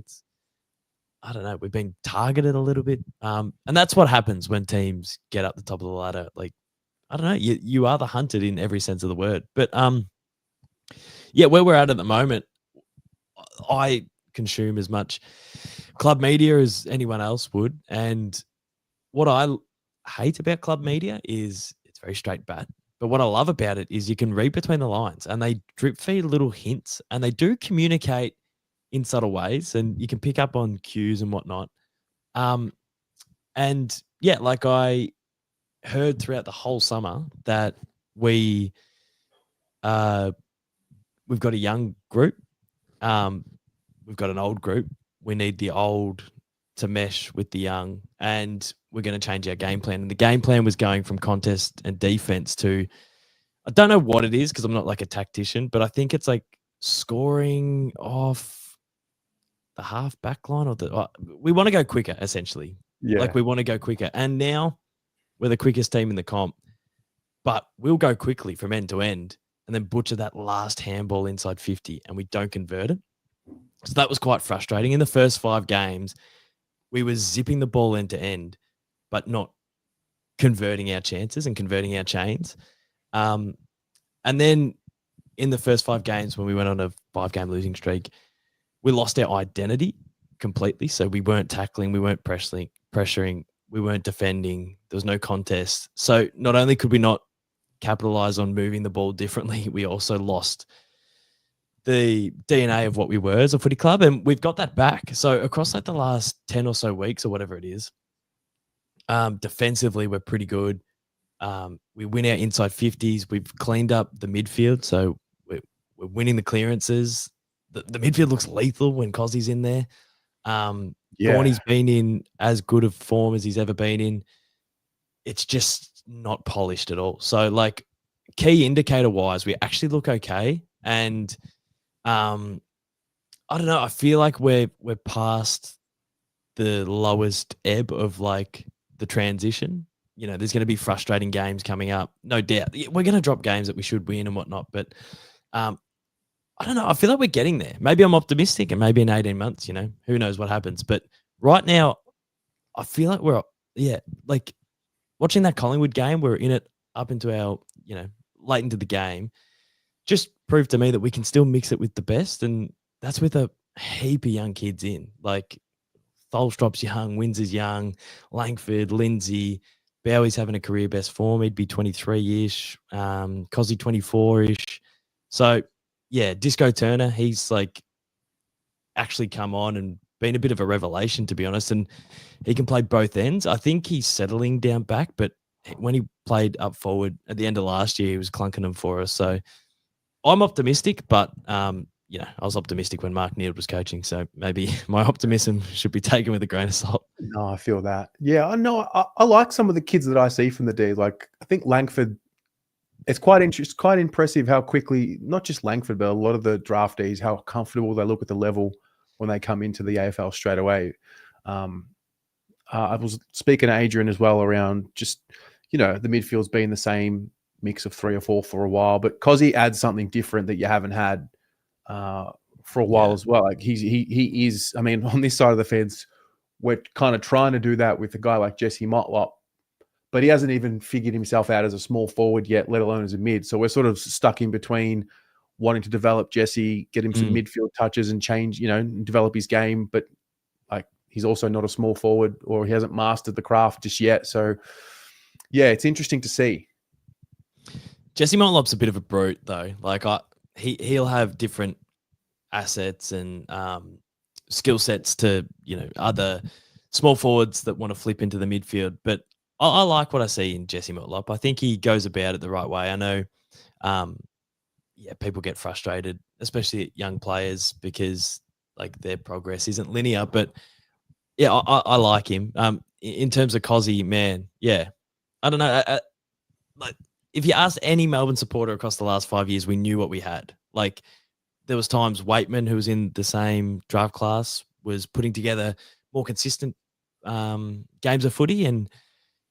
I don't know, we've been targeted a little bit. And that's what happens when teams get up the top of the ladder. Like, I don't know, you are the hunted in every sense of the word. But yeah, where we're at the moment, I consume as much club media as anyone else would. And what I hate about club media is it's very straight bat. But what I love about it is you can read between the lines, and they drip feed little hints, and they do communicate in subtle ways, and you can pick up on cues and whatnot. And yeah, like, I heard throughout the whole summer that we've got a young group. We've got an old group. We need the old to mesh with the young, and we're going to change our game plan. And the game plan was going from contest and defense to, I don't know what it is because I'm not like a tactician, but I think it's like scoring off the half back line, or we want to go quicker, essentially. Yeah. Like, we want to go quicker. And now we're the quickest team in the comp, but we'll go quickly from end to end and then butcher that last handball inside 50, and we don't convert it. So that was quite frustrating. In the first 5 games, we were zipping the ball end to end, but not converting our chances and converting our chains. And then in the first 5 games, when we went on a 5-game losing streak, we lost our identity completely. So we weren't tackling, we weren't pressuring, we weren't defending. There was no contest. So not only could we not capitalize on moving the ball differently, we also lost the DNA of what we were as a footy club, and we've got that back. So across like the last 10 or so weeks or whatever it is, defensively, we're pretty good. We win our inside 50s. We've cleaned up the midfield, so we're winning the clearances. The midfield looks lethal when Cozzy's in there. Gorney's been in as good of form as he's ever been in. It's just not polished at all. So, like, key indicator-wise, we actually look okay. And I don't know. I feel like we're past the lowest ebb of like the transition. You know, there's going to be frustrating games coming up, no doubt. We're going to drop games that we should win and whatnot. But I don't know. I feel like we're getting there. Maybe I'm optimistic, and maybe in 18 months, you know, who knows what happens. But right now, I feel like we're like watching that Collingwood game. We're in it up into our, you know, late into the game. Just proved to me that we can still mix it with the best, and that's with a heap of young kids in. Like Tholstrop's young, Windsor's young, Langford, Lindsay, Bowie's having a career best form. He'd be 23-ish, Cozzy 24-ish. So yeah, Disco Turner, he's like actually come on and been a bit of a revelation, to be honest, and he can play both ends. I think he's settling down back, but when he played up forward at the end of last year, he was clunking them for us. So I'm optimistic, but you know, I was optimistic when Mark Neal was coaching, so maybe my optimism should be taken with a grain of salt. No, I feel that. Yeah, I know. I like some of the kids that I see from the D. Like, I think Langford, it's quite impressive how quickly, not just Langford, but a lot of the draftees, how comfortable they look at the level when they come into the AFL straight away. I was speaking to Adrian as well around just, you know, the midfield's been the same mix of 3 or 4 for a while, but Cozzy adds something different that you haven't had for a while as well. Like he is, I mean, on this side of the fence, we're kind of trying to do that with a guy like Jesse Motlop, but he hasn't even figured himself out as a small forward yet, let alone as a mid. So we're sort of stuck in between wanting to develop Jesse, get him some midfield touches and change, you know, develop his game. But like, he's also not a small forward, or he hasn't mastered the craft just yet. So yeah, it's interesting to see. Jesse Motlop's a bit of a brute though. Like he'll have different assets and skill sets to, you know, other small forwards that want to flip into the midfield. But I like what I see in Jesse Motlop. I think he goes about it the right way. I know, people get frustrated, especially at young players, because like their progress isn't linear. But yeah, I like him. In terms of Cozzy, man, yeah, I don't know. Like, if you ask any Melbourne supporter across the last 5 years, we knew what we had. Like, there was times Waitman, who was in the same draft class, was putting together more consistent games of footy, and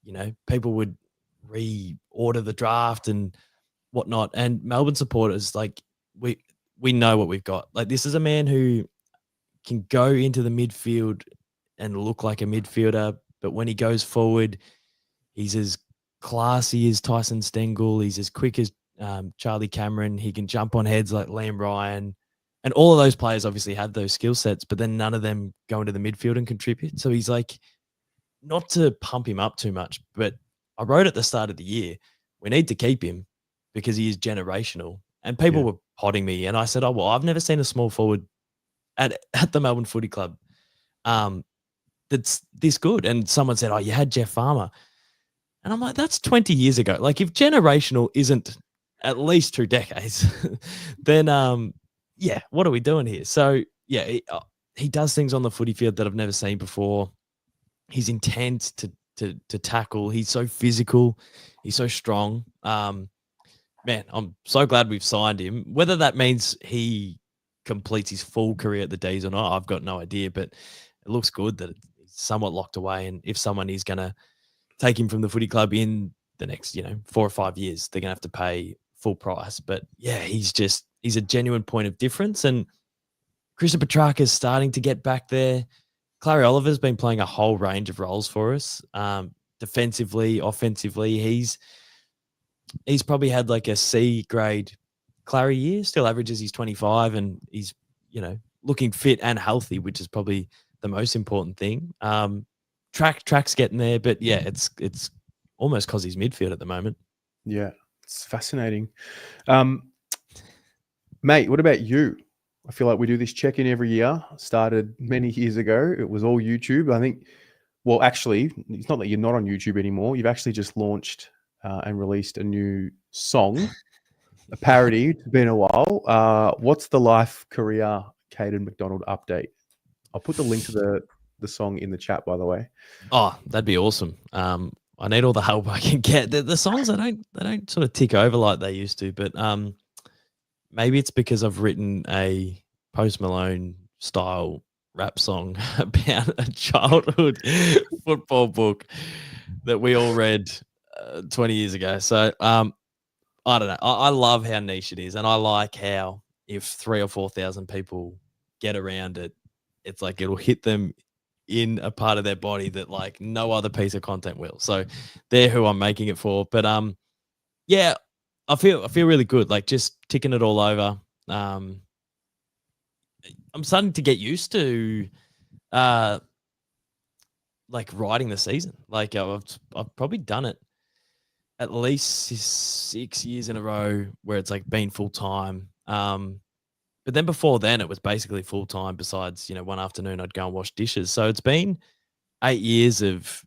you know, people would reorder the draft and whatnot. And Melbourne supporters, like, we know what we've got. Like, this is a man who can go into the midfield and look like a midfielder, but when he goes forward, he's as classy as Tyson Stengel. He's as quick as Charlie Cameron. He can jump on heads like Liam Ryan. And all of those players obviously have those skill sets, but then none of them go into the midfield and contribute. So he's like, not to pump him up too much, but I wrote at the start of the year, we need to keep him because he is generational. And people were potting me, and I said, oh, well, I've never seen a small forward at the Melbourne Footy Club that's this good. And someone said, oh, you had Jeff Farmer. And I'm like, that's 20 years ago. Like, if generational isn't at least 2 decades, then what are we doing here? So yeah, he does things on the footy field that I've never seen before. He's intense to tackle. He's so physical. He's so strong. Man, I'm so glad we've signed him. Whether that means he completes his full career at the D's or not, I've got no idea. But it looks good that it's somewhat locked away. And if someone is going to take him from the footy club in the next, 4 or 5 years, they're going to have to pay full price. But yeah, he's a genuine point of difference. And Christian Petrarca is starting to get back there. Clary Oliver's been playing a whole range of roles for us. Defensively, offensively, he's probably had like a C grade Clary year. Still averages he's 25, and he's looking fit and healthy, which is probably the most important thing. Track's getting there, but yeah, it's almost because he's midfield at the moment. Yeah, it's fascinating. Mate, what about you? I feel like we do this check-in every year. Started many years ago. It was all YouTube. I think, well, actually, it's not that you're not on YouTube anymore. You've actually just launched and released a new song, a parody. It's been a while. What's the life career Kaden McDonald update? I'll put the link to the song in the chat, by the way. Oh, that'd be awesome. I need all the help I can get. The songs they don't sort of tick over like they used to, but maybe it's because I've written a Post Malone style rap song about a childhood football book that we all read 20 years ago. So I don't know. I love how niche it is, and I like how if 3,000 or 4,000 people get around it, it's like it'll hit them in a part of their body that like no other piece of content will. So they're who I'm making it for. But yeah, I feel really good. Like just ticking it all over. I'm starting to get used to like writing the season. Like I've probably done it at least 6 years in a row where it's like been full time. But then before then, it was basically full time. Besides, one afternoon I'd go and wash dishes. So it's been 8 years of,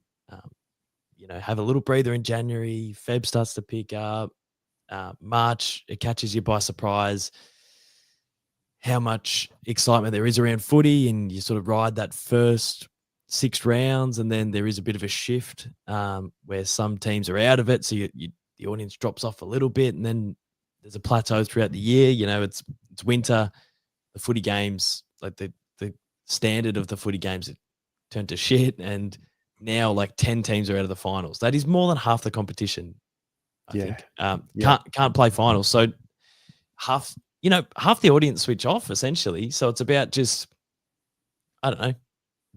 have a little breather in January. Feb starts to pick up. March, it catches you by surprise. How much excitement there is around footy, and you sort of ride that first 6 rounds, and then there is a bit of a shift where some teams are out of it, so the audience drops off a little bit, and then there's a plateau throughout the year. It's winter, the footy games, like the standard of the footy games turned to shit, and now like 10 teams are out of the finals. That is more than half the competition, I think. Can't play finals, so half the audience switch off essentially. So it's about just, I don't know,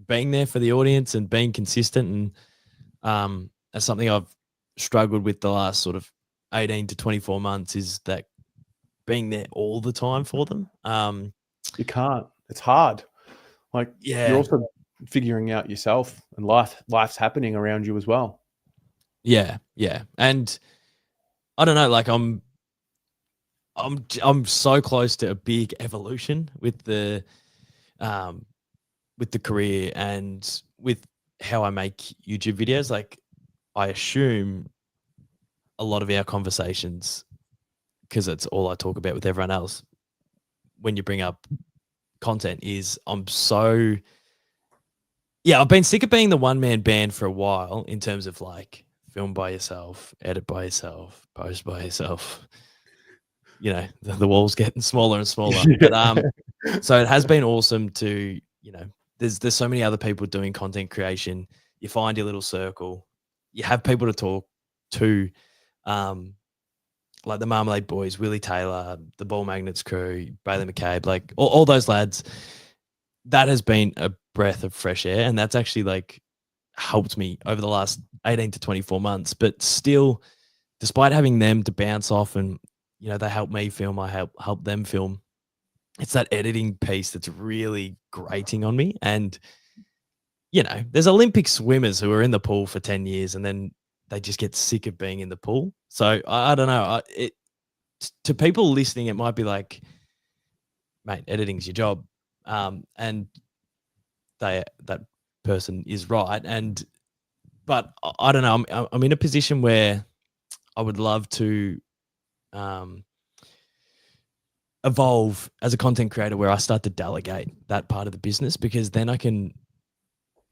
being there for the audience and being consistent. And that's something I've struggled with the last sort of 18 to 24 months, is that being there all the time for them. You can't. It's hard. Like, yeah, you're also figuring out yourself, and life's happening around you as well. Yeah. And I don't know, like I'm so close to a big evolution with the career and with how I make YouTube videos. Like, I assume a lot of our conversations, because it's all I talk about with everyone else, when you bring up content, is I've been sick of being the one-man band for a while in terms of like film by yourself, edit by yourself, post by yourself. The wall's getting smaller and smaller. But so it has been awesome to, there's so many other people doing content creation. You find your little circle. You have people to talk to, like the Marmalade Boys, Willie Taylor, the Ball Magnets crew, Bailey McCabe, like all those lads. That has been a breath of fresh air, and that's actually like helped me over the last 18 to 24 months. But still, despite having them to bounce off, and they help me film, I help them film, it's that editing piece that's really grating on me. And there's Olympic swimmers who are in the pool for 10 years and then they just get sick of being in the pool. So I don't know. To people listening, it might be like, mate, editing's your job. And that person is right. But I don't know. I'm in a position where I would love to evolve as a content creator, where I start to delegate that part of the business, because then I can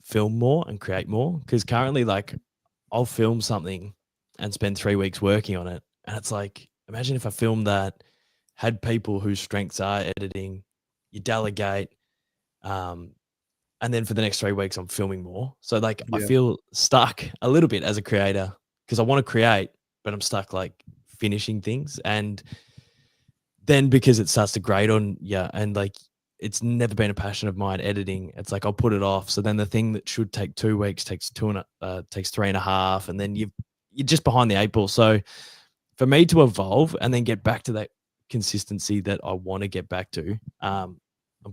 film more and create more. Because currently, like, I'll film something and spend 3 weeks working on it, and it's like, imagine if I filmed that, had people whose strengths are editing, you delegate, and then for the next 3 weeks I'm filming more. So like, I feel stuck a little bit as a creator, because I want to create, but I'm stuck like finishing things. And then because it starts to grate on you, and like it's never been a passion of mine, editing. It's like I'll put it off. So then the thing that should take 2 weeks takes takes 3.5, and then you're just behind the 8 ball. So for me to evolve and then get back to that consistency that I want to get back to, I'm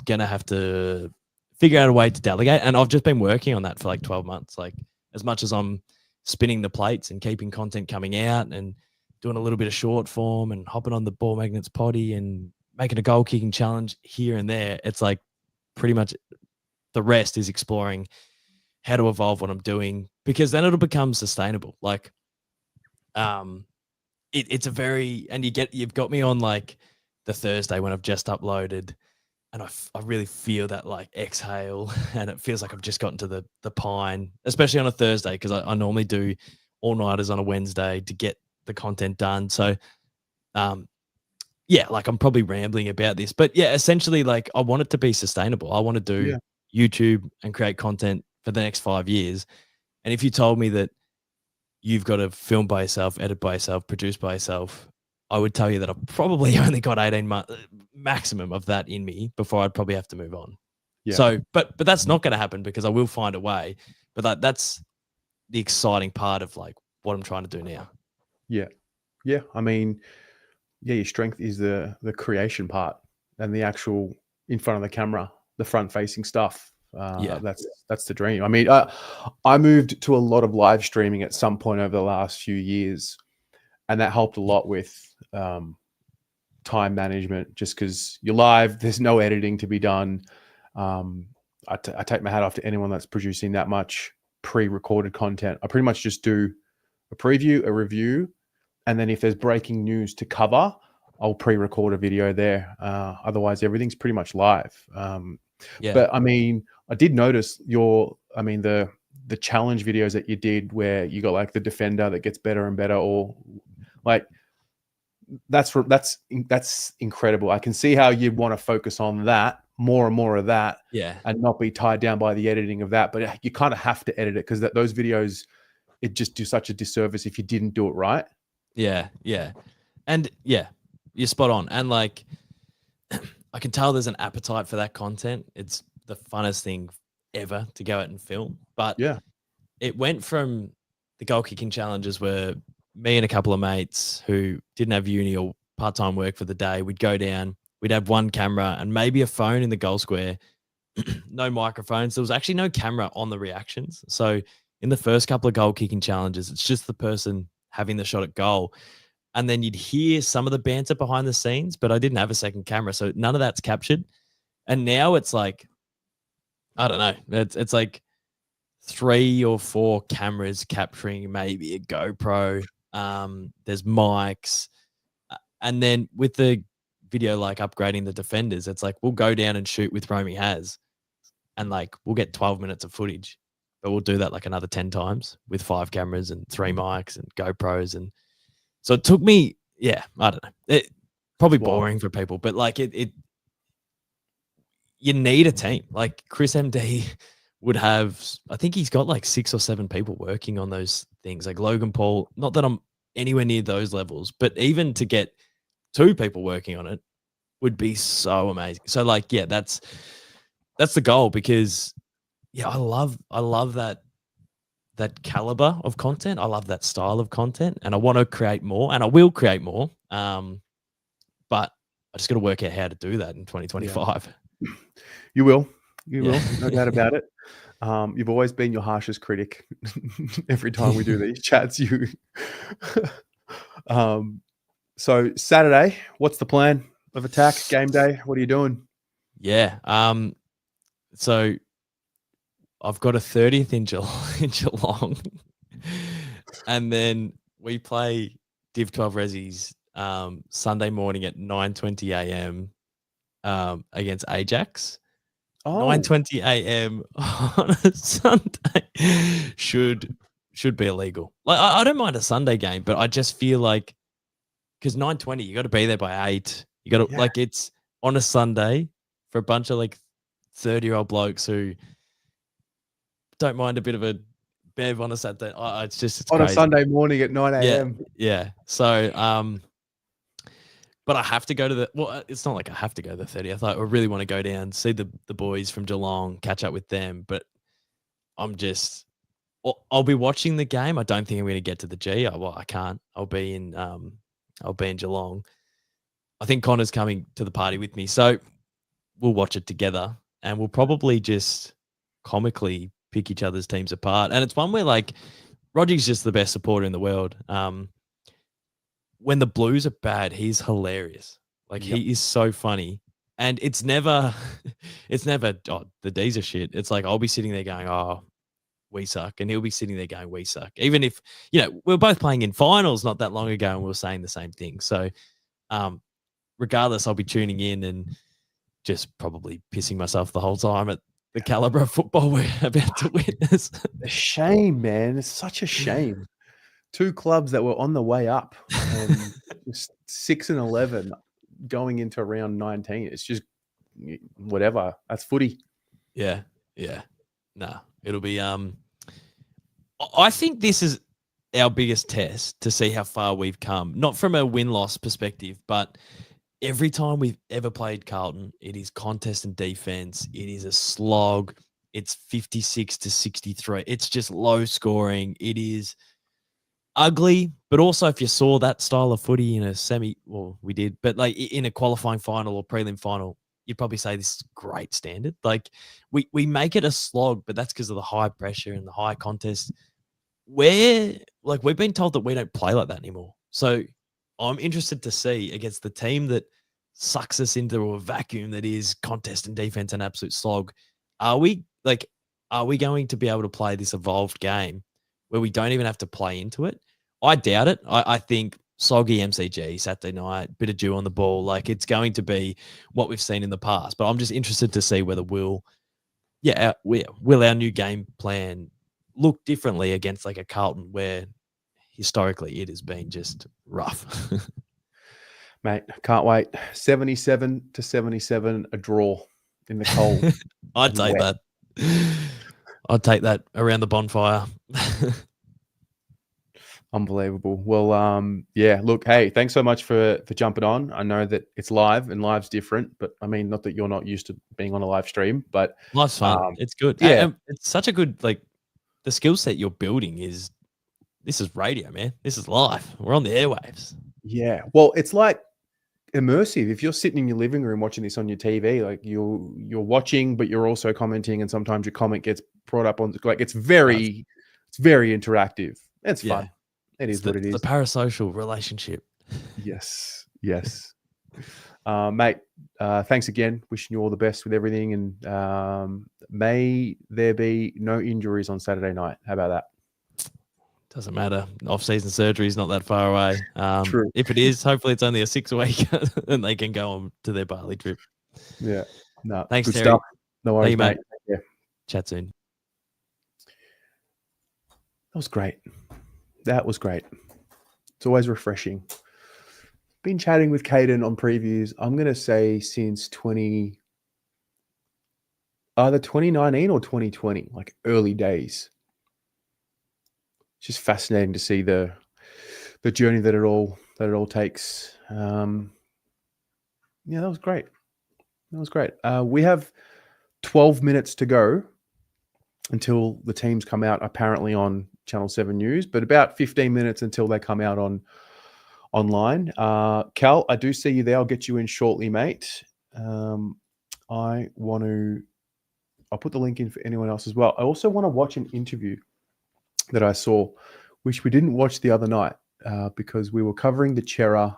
gonna have to figure out a way to delegate. And I've just been working on that for like 12 months. Like, as much as I'm spinning the plates and keeping content coming out and doing a little bit of short form and hopping on the Ball Magnets potty and making a goal kicking challenge here and there, it's like pretty much the rest is exploring how to evolve what I'm doing, because then it'll become sustainable. Like, it's a very, and you've got me on like the Thursday when I've just uploaded, and I really feel that like exhale, and it feels like I've just gotten to the pine, especially on a Thursday, because I normally do all-nighters on a Wednesday to get the content done. So yeah, like I'm probably rambling about this, but yeah, essentially, like I want it to be sustainable. I want to do YouTube and create content for the next 5 years. And if you told me that you've got to film by yourself, edit by yourself, produce by yourself, I would tell you that I've probably only got 18 months maximum of that in me before I'd probably have to move on. Yeah. So, but that's not going to happen, because I will find a way. But that's the exciting part of like what I'm trying to do now. Yeah. Yeah. I mean, yeah, your strength is the creation part and the actual in front of the camera, the front facing stuff. That's the dream. I mean, I moved to a lot of live streaming at some point over the last few years, and that helped a lot with time management, just because you're live, there's no editing to be done. I take my hat off to anyone that's producing that much pre-recorded content. I pretty much just do a preview, a review, and then if there's breaking news to cover, I'll pre-record a video there. Otherwise, everything's pretty much live. But I mean, I did notice the challenge videos that you did, where you got like the defender that gets better and better, or like that's incredible. I can see how you'd want to focus on that more and more of that, and not be tied down by the editing of that. But you kind of have to edit it, because those videos, it just do such a disservice if you didn't do it right. Yeah. And yeah, you're spot on. And like, I can tell there's an appetite for that content. It's the funnest thing ever to go out and film. But it went from the goal kicking challenges, where me and a couple of mates who didn't have uni or part-time work for the day, we'd go down, we'd have one camera and maybe a phone in the goal square, no microphones. There was actually no camera on the reactions. So in the first couple of goal kicking challenges, it's just the person having the shot at goal. And then you'd hear some of the banter behind the scenes, but I didn't have a second camera, so none of that's captured. And now it's like, I don't know, it's like 3 or 4 cameras capturing maybe a GoPro. There's mics. And then with the video, like upgrading the defenders, it's like we'll go down and shoot with Romy Has, and like we'll get 12 minutes of footage, but we'll do that like another 10 times with 5 cameras and 3 mics and GoPros. And so it took me, I don't know, it probably boring for people, but like it you need a team. Like Chris MD would have, I think he's got like 6 or 7 people working on those things. Like Logan Paul, not that I'm anywhere near those levels, but even to get 2 people working on it would be so amazing. So like, that's the goal, because I love that caliber of content. I love that style of content, and I want to create more, and I will create more. But I just got to work out how to do that in 2025. You will, no doubt about it. You've always been your harshest critic. Every time we do these chats, you. So Saturday, what's the plan of attack? Game day? What are you doing? So I've got a 30th in Geelong, and then we play Div 12 Resis Sunday morning at 9:20 a.m. Against Ajax. 9:20 a.m. on a Sunday should be illegal. Like I don't mind a Sunday game, but I just feel like, because 9:20, you got to be there by 8. You got to like, it's on a Sunday for a bunch of like 30-year-old blokes who don't mind a bit of a bev on a Saturday. It's on crazy. A Sunday morning at 9 a.m. Yeah. So but I have to go to the. Well, it's not like I have to go to the 30th. I really want to go down, see the boys from Geelong, catch up with them. But I'm just. I'll be watching the game. I don't think I'm going to get to the G. Well, I can't. I'll be in Geelong. I think Connor's coming to the party with me, so we'll watch it together, and we'll probably just comically pick each other's teams apart. And it's one where like Roger's just the best supporter in the world. When the Blues are bad, he's hilarious. Like he is so funny, and it's never, oh, the D's are shit. It's like I'll be sitting there going, oh, we suck, and he'll be sitting there going, we suck. Even if we were both playing in finals not that long ago, and we were saying the same thing. So, regardless, I'll be tuning in and just probably pissing myself the whole time at the caliber of football we're about to witness. A shame, man. It's such a shame. Two clubs that were on the way up, and just 6 and 11 going into round 19. It's just whatever. That's footy. Yeah. No, it'll be. I think this is our biggest test to see how far we've come. Not from a win-loss perspective, but every time we've ever played Carlton, it is contest and defense. It is a slog. It's 56-63. It's just low scoring. It is ugly, but also if you saw that style of footy in a we did, but like in a qualifying final or prelim final, you'd probably say this is great standard. Like we make it a slog, but that's because of the high pressure and the high contest. We've been told that we don't play like that anymore. So I'm interested to see against the team that sucks us into a vacuum that is contest and defense and absolute slog. Are we going to be able to play this evolved game where we don't even have to play into it? I doubt it. I think soggy MCG Saturday night, bit of dew on the ball, like it's going to be what we've seen in the past. But I'm just interested to see whether will our new game plan look differently against like a Carlton where historically it has been just rough. Mate, can't wait. 77-77, a draw in the cold. I'd take that. I'd take that around the bonfire. Unbelievable. Well, look, hey, thanks so much for jumping on. I know that it's live and live's different, but I mean, not that you're not used to being on a live stream, but live's fun. It's good. Yeah. And it's such a good, the skill set you're building this is radio, man. This is live. We're on the airwaves. Yeah. Well, it's like immersive. If you're sitting in your living room watching this on your TV, like you're watching, but you're also commenting, and sometimes your comment gets brought up on, like it's very interactive. It's fun. It is what it is. The parasocial relationship. Yes. Mate, thanks again. Wishing you all the best with everything. And may there be no injuries on Saturday night. How about that? Doesn't matter. Off-season surgery is not that far away. True. If it is, hopefully it's only a 6-week and they can go on to their Bali trip. Yeah. No. Thanks, good Terry. stuff. No worries, Thank you, mate. Yeah. Chat soon. That was great. It's always refreshing. Been chatting with Kaden on previews, I'm going to say since either 2019 or 2020, like early days. It's just fascinating to see the journey that it all takes. That was great. We have 12 minutes to go until the teams come out, apparently on Channel 7 News, but about 15 minutes until they come out online. Cal, I do see you there. I'll get you in shortly, mate. I'll put the link in for anyone else as well. I also want to watch an interview that I saw, which we didn't watch the other night because we were covering the Chera.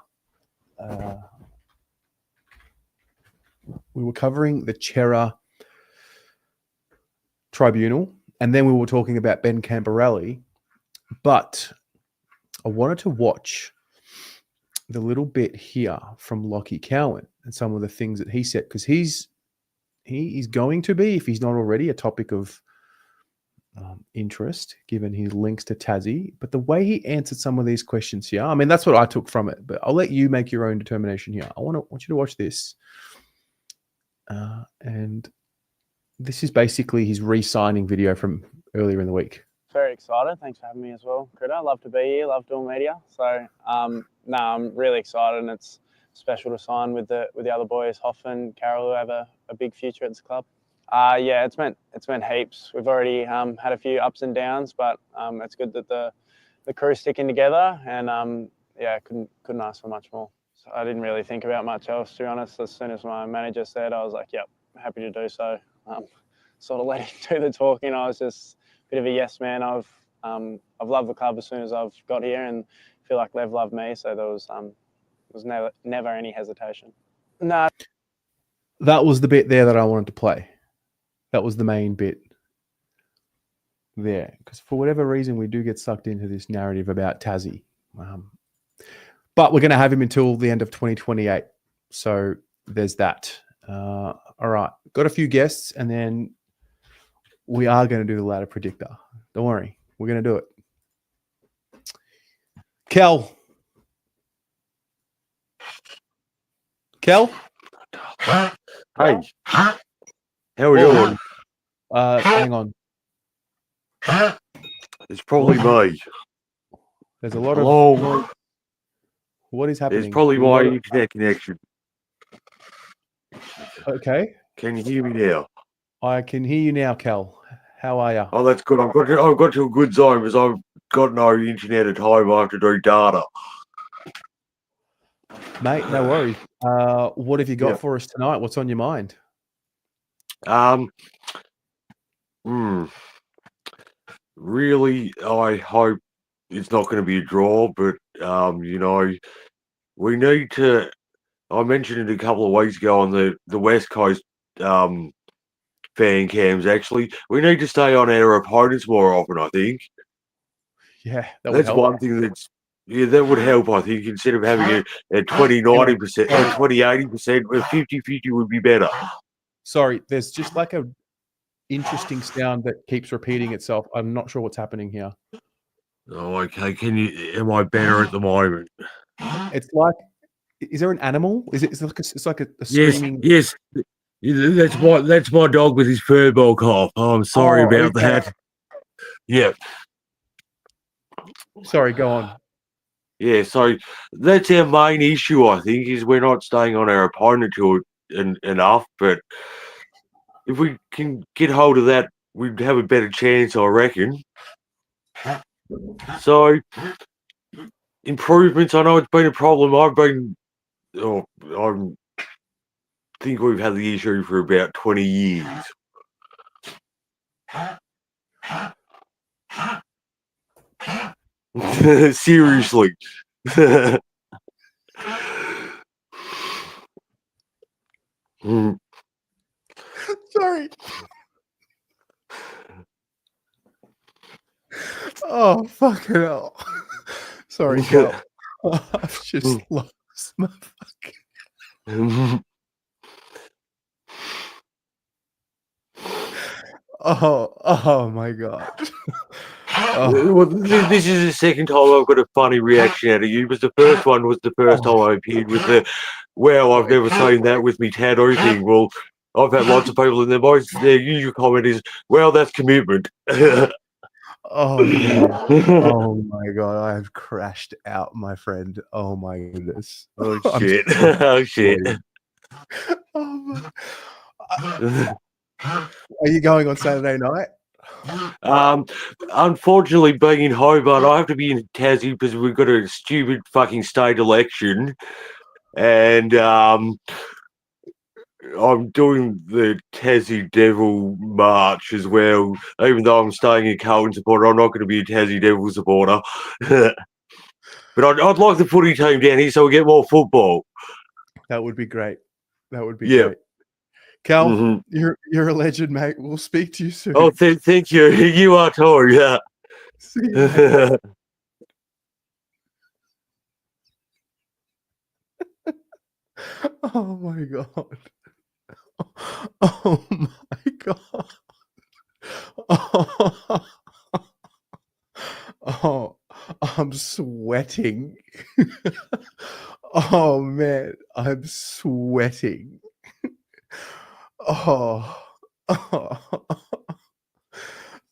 Tribunal, and then we were talking about Ben Camperelli, but I wanted to watch the little bit here from Lockie Cowan and some of the things that he said, because he is going to be, if he's not already, a topic of interest given his links to Tassie. But the way he answered some of these questions here, I mean, that's what I took from it, but I'll let you make your own determination here. I want you to watch this, and this is basically his re-signing video from earlier in the week. Very excited. Thanks for having me as well, Critter. Love to be here. Love doing media. So, I'm really excited. And it's special to sign with the other boys, Hoffman, Carroll, who have a big future at this club. Yeah, it's meant heaps. We've already had a few ups and downs, but it's good that the crew's sticking together, and yeah, couldn't ask for much more. So I didn't really think about much else, to be honest. As soon as my manager said, I was like, yep, happy to do so. Sort of let him do the talking. I was just a bit of a yes man. I've loved the club as soon as I've got here, and feel like they've loved me. So there was never any hesitation. No. That was the bit there that I wanted to play. That was the main bit there, because for whatever reason we do get sucked into this narrative about Tassie. But we're going to have him until the end of 2028. So there's that. All right. Got a few guests, and then we are going to do the ladder predictor. Don't worry. We're going to do it. Kel. Hey. How are we doing? Hang on. It's probably me. There's a lot Hello? of... What is happening? It's probably my internet connection. Okay. Can you hear me now? I can hear you now, Kel. How are you? Oh, that's good. I've got to a good zone because I've got no internet at home. I have to do data. Mate, no worries. What have you got for us tonight? What's on your mind? Really, I hope it's not going to be a draw, but we need to. I mentioned it a couple of weeks ago on the West Coast fan cams. Actually, we need to stay on our opponents more often. I think. Yeah, that's one thing that would help. I think instead of having a 20-90%, 20-80%, a 50-50 would be better. Sorry, there's just like a interesting sound that keeps repeating itself. I'm not sure what's happening here. Oh, okay. Am I better at the moment? It's like, is there an animal? It's like a screaming. Yes. That's my dog with his fur ball cough. Oh, I'm sorry about that. Yeah. Sorry, go on. Yeah, so that's our main issue, I think, is we're not staying on our opponent enough. But if we can get hold of that, we'd have a better chance, I reckon. So, improvements, I know it's been a problem. I think we've had the issue for about 20 years. Seriously. Sorry. Oh, fucking hell. Sorry, Kel. I've just lost my fucking... Oh my God. Well, this is the second time I've got a funny reaction out of you, because the first one was the first time I appeared with I've never seen that with me tattoo thing. Well, I've had lots of people, and their usual comment is, well, that's commitment. Oh, yeah. Oh my God, I have crashed out, my friend. Oh my goodness. Oh shit. Oh shit. Are you going on Saturday night? Unfortunately, being in Hobart, I have to be in Tassie because we've got a stupid fucking state election, and I'm doing the Tassie Devil March as well. Even though I'm staying in Carlton supporter, I'm not going to be a Tassie Devil supporter. But I'd like the footy team down here so we get more football. That would be great. That would be great. Cal, you're a legend, mate. We'll speak to you soon. Oh, thank you. You are too, yeah. See you. Oh my God. Oh my God. Oh, I'm sweating. Oh man, I'm sweating. Oh.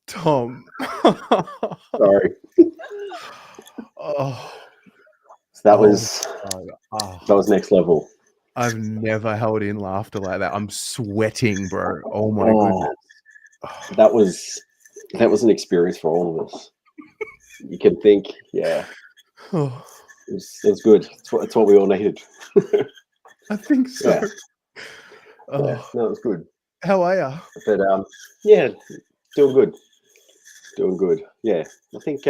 Tom. Sorry. Oh. That Oh, was oh, that was next level. I've never held in laughter like that. I'm sweating, bro. Oh my Oh, goodness. that was an experience for all of us. You can think, yeah, Oh, it was good. It's what we all needed. I think so. Yeah. Oh, Yeah, no, it was good. how are you? But yeah, doing good. Doing good. Yeah, I think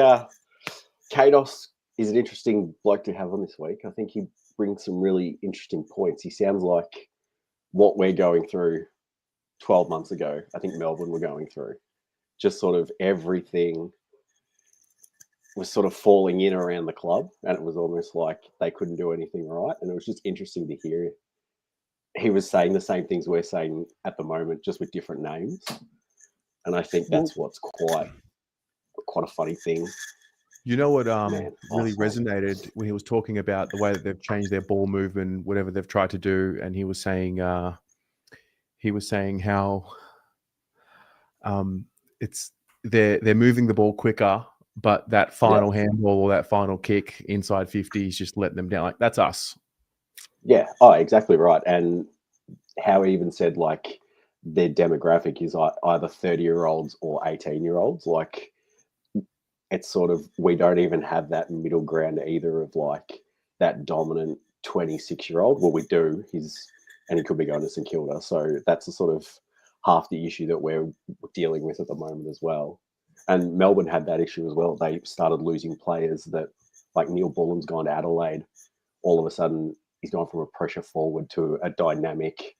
Kados is an interesting bloke to have on this week. I think he brings some really interesting points. He sounds like what we're going through 12 months ago. I think Melbourne were going through. Just sort of everything was sort of falling in around the club, and it was almost like they couldn't do anything right. And it was just interesting to hear. He was saying the same things we're saying at the moment, just with different names. And I think that's what's quite a funny thing. You know what Man, really awesome. resonated when he was talking about the way that they've changed their ball movement, whatever they've tried to do, and he was saying how it's they're moving the ball quicker, but that final handball or that final kick inside 50 is just letting them down. Like, that's us. Yeah. Oh, exactly right. And how he even said like their demographic is either 30-year-olds or 18-year-olds. Like, it's sort of, we don't even have that middle ground either of like that dominant 26-year-old. Well, we do. And he could be going to St Kilda. So that's the sort of half the issue that we're dealing with at the moment as well. And Melbourne had that issue as well. They started losing players that, like Neil Bullen's gone to Adelaide. All of a sudden, he's gone from a pressure forward to a dynamic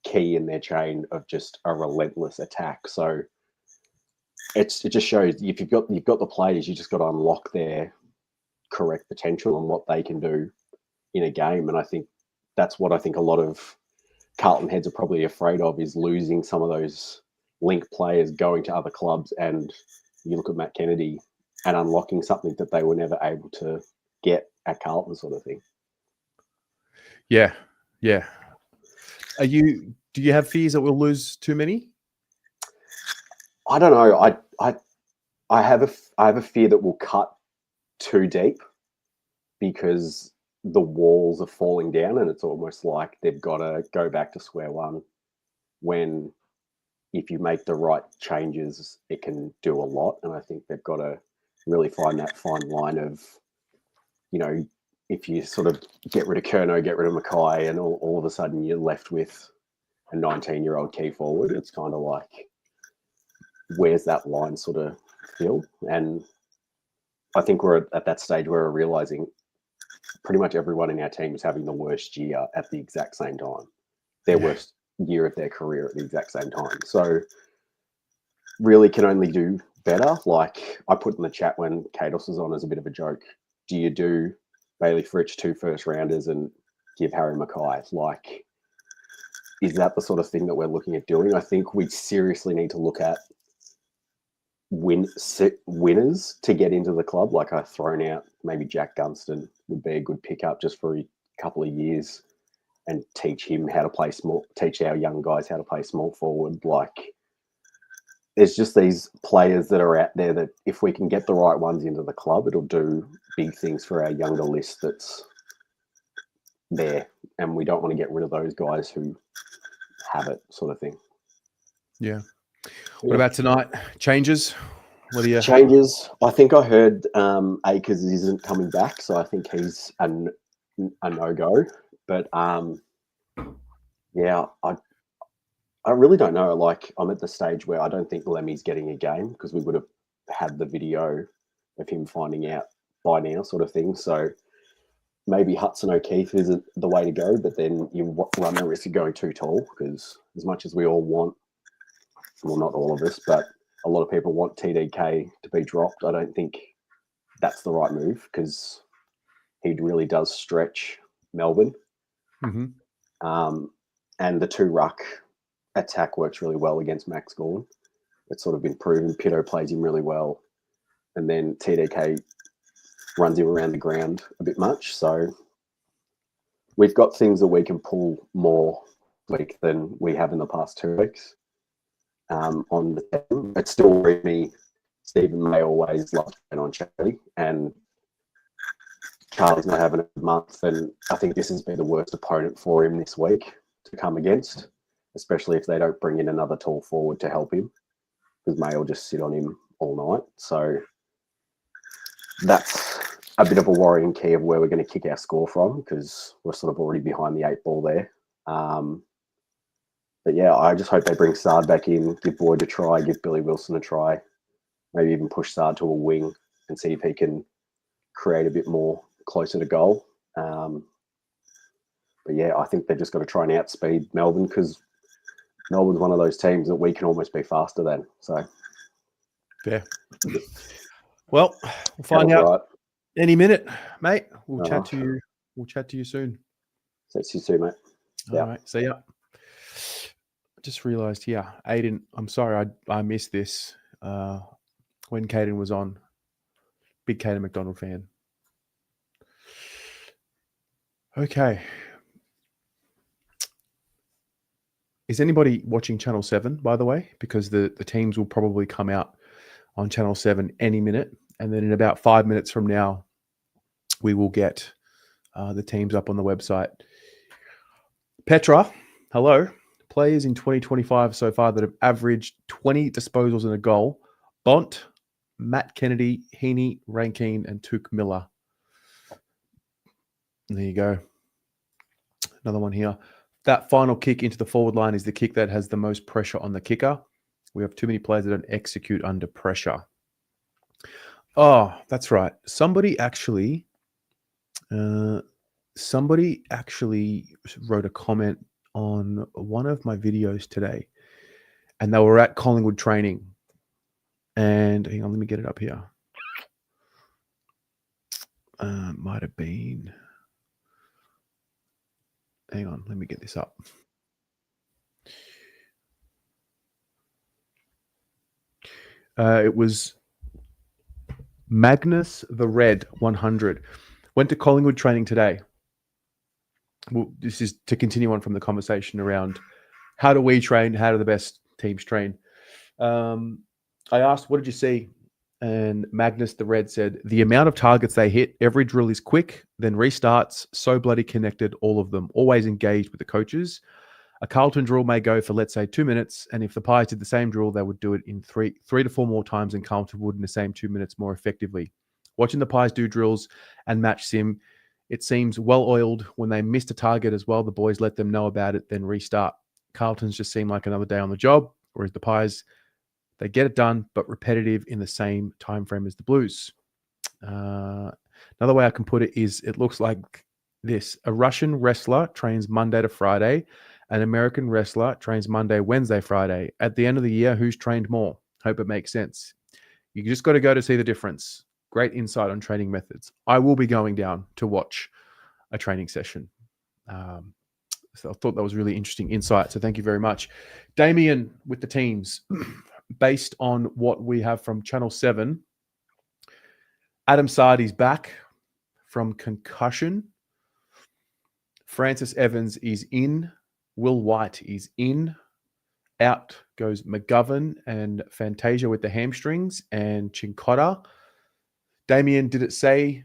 key in their chain of just a relentless attack. So it just shows if you've got the players, you just got to unlock their correct potential and what they can do in a game. And I think that's what I think a lot of Carlton heads are probably afraid of, is losing some of those link players going to other clubs. And you look at Matt Kennedy and unlocking something that they were never able to get at Carlton, sort of thing. Yeah. Do you have fears that we'll lose too many? I don't know. I have a fear that we'll cut too deep because the walls are falling down, and it's almost like they've got to go back to square one, when if you make the right changes, it can do a lot. And I think they've got to really find that fine line of, if you sort of get rid of Kerno, get rid of Mackay, and all of a sudden you're left with a 19-year-old key forward, it's kind of like, where's that line sort of feel? And I think we're at that stage where we're realizing pretty much everyone in our team is having the worst year at the exact same time, their worst year of their career at the exact same time. So really can only do better. Like I put in the chat when Kados was on as a bit of a joke, do you do Bailey Fritsch 2 first rounders and give Harry Mackay? Like, is that the sort of thing that we're looking at doing? I think we seriously need to look at winners to get into the club. Like I've thrown out maybe Jack Gunston would be a good pickup just for a couple of years and teach him how to play small, teach our young guys how to play small forward. Like there's just these players that are out there that if we can get the right ones into the club, it'll do big things for our younger list that's there. And we don't want to get rid of those guys who have it, sort of thing. Yeah. What about tonight? Changes? What do you changes? I think I heard Akers isn't coming back, so I think he's a no-go. But yeah, I really don't know. Like I'm at the stage where I don't think Lemmy's getting a game because we would have had the video of him finding out by now, sort of thing. So maybe Hudson O'Keefe isn't the way to go, but then you run the risk of going too tall, because as much as we all want, well, not all of us, but a lot of people want TDK to be dropped, I don't think that's the right move, because he really does stretch Melbourne. Mm-hmm. And the 2 ruck attack works really well against Max Gawn. It's sort of been proven. Pito plays him really well. And then TDK runs him around the ground a bit much. So we've got things that we can pull more week than we have in the past 2 weeks. On the team, it still worries me. Stephen May always loved going on charity, and Charlie's not having a month, and I think this has been the worst opponent for him this week to come against, especially if they don't bring in another tall forward to help him, because May will just sit on him all night. So that's a bit of a worrying key of where we're going to kick our score from, because we're sort of already behind the 8 ball there. But yeah, I just hope they bring Sard back in, give Boyd a try, give Billy Wilson a try, maybe even push Sard to a wing and see if he can create a bit more closer to goal. But yeah, I think they've just got to try and outspeed Melbourne, because Melbourne's one of those teams that we can almost be faster than. So fair. Well, we'll find out right. any minute, mate. We'll All chat right. to you. We'll chat to you soon. See you soon, mate. Yeah. All right. See ya. Just realised here, Aiden. I'm sorry, I missed this when Kaden was on. Big Kaden McDonald fan. Okay. Is anybody watching Channel 7, by the way? Because the teams will probably come out on Channel 7 any minute. And then in about 5 minutes from now, we will get the teams up on the website. Petra, hello. Players in 2025 so far that have averaged 20 disposals and a goal. Bont, Matt Kennedy, Heaney, Rankine, and Touk Miller. There you go. Another one here. That final kick into the forward line is the kick that has the most pressure on the kicker. We have too many players that don't execute under pressure. Oh, that's right. Somebody actually wrote a comment on one of my videos today, and they were at Collingwood training. And hang on, let me get it up here. Might have been. Hang on, let me get this up. It was Magnus the Red 100. Went to Collingwood training today. Well, this is to continue on from the conversation around how do we train, how do the best teams train. I asked, what did you see? And Magnus the Red said, the amount of targets they hit, every drill is quick, then restarts, so bloody connected, all of them, always engaged with the coaches. A Carlton drill may go for, let's say, 2 minutes, and if the Pies did the same drill, they would do it in three to four more times than Carlton would in the same 2 minutes more effectively. Watching the Pies do drills and match sim, it seems well-oiled. When they missed a target as well, the boys let them know about it, then restart. Carlton's just seem like another day on the job, whereas the Pies, they get it done, but repetitive in the same time frame as the Blues. Another way I can put it is, it looks like this. A Russian wrestler trains Monday to Friday. An American wrestler trains Monday, Wednesday, Friday. At the end of the year, who's trained more? Hope it makes sense. You just got to go to see the difference. Great insight on training methods. I will be going down to watch a training session. So I thought that was really interesting insight. So thank you very much. Damien with the teams. Based on what we have from Channel 7, Adam Sardi's back from concussion. Francis Evans is in. Will White is in. Out goes McGovern and Fantasia with the hamstrings and Cincotta. Damien, did it say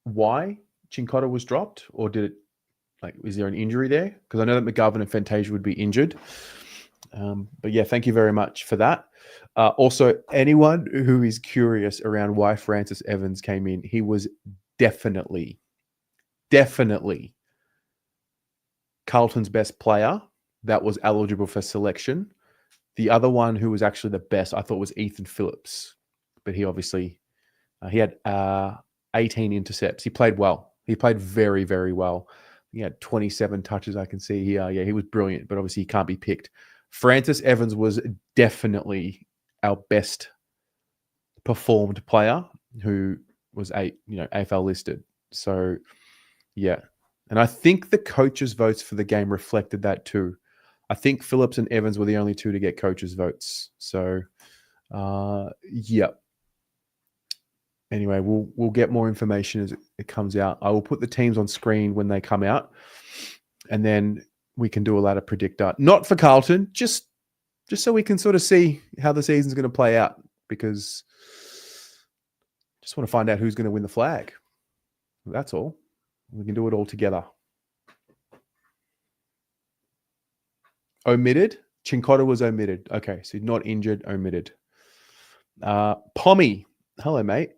why Cincotta was dropped, or did it, like, is there an injury there? Because I know that McGovern and Fantasia would be injured. But yeah, thank you very much for that. Also, anyone who is curious around why Francis Evans came in, he was definitely Carlton's best player that was eligible for selection. The other one who was actually the best, I thought, was Ethan Phillips. But he obviously, he had 18 intercepts. He played well. He played very, very well. He had 27 touches, I can see here. Yeah, he was brilliant, but obviously he can't be picked. Francis Evans was definitely our best performed player who was AFL listed. So, yeah. And I think the coaches' votes for the game reflected that too. I think Phillips and Evans were the only two to get coaches' votes. So, yeah. Anyway, we'll get more information as it comes out. I will put the teams on screen when they come out, and then we can do a ladder predictor. Not for Carlton, just so we can sort of see how the season's going to play out, because Just want to find out who's going to win the flag. That's all. We can do it all together. Omitted. Cincotta was omitted. Okay, so not injured, omitted. Pommy. Hello, mate.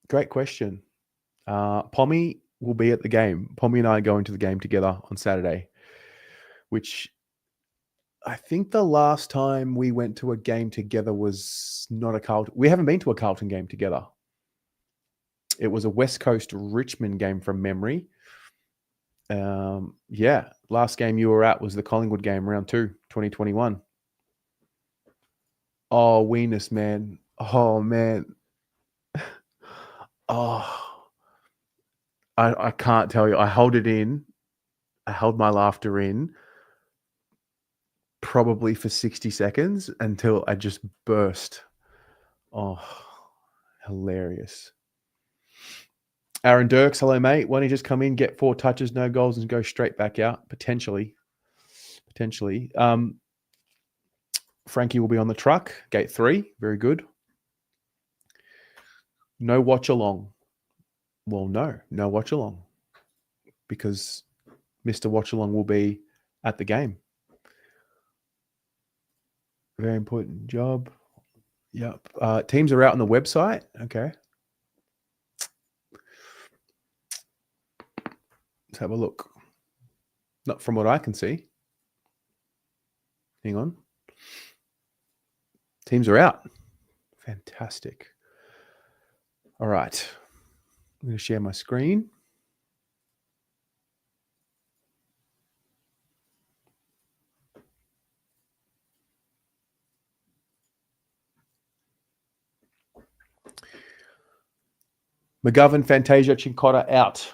Great question. Pommy will be at the game. Pommy and I are going to the game together on Saturday, which I think the last time we went to a game together was not a Carlton. We haven't been to a Carlton game together. It was a West Coast Richmond game from memory. Yeah, last game you were at was the Collingwood game, round 2, 2021. Oh, weenus, man. Oh, man. Oh, I can't tell you. I held it in. I held my laughter in probably for 60 seconds until I just burst. Oh, hilarious. Aaron Dirks, hello, mate. Why don't you just come in, get 4 touches, no goals, and go straight back out? Potentially. Frankie will be on the truck, gate 3. Very good. No watch along. Well, no watch along. Because Mr. Watch Along will be at the game. Very important job. Yep. Teams are out on the website. Okay. Let's have a look. Not from what I can see. Hang on. Teams are out. Fantastic. All right. I'm going to share my screen. McGovern, Fantasia, Cincotta out.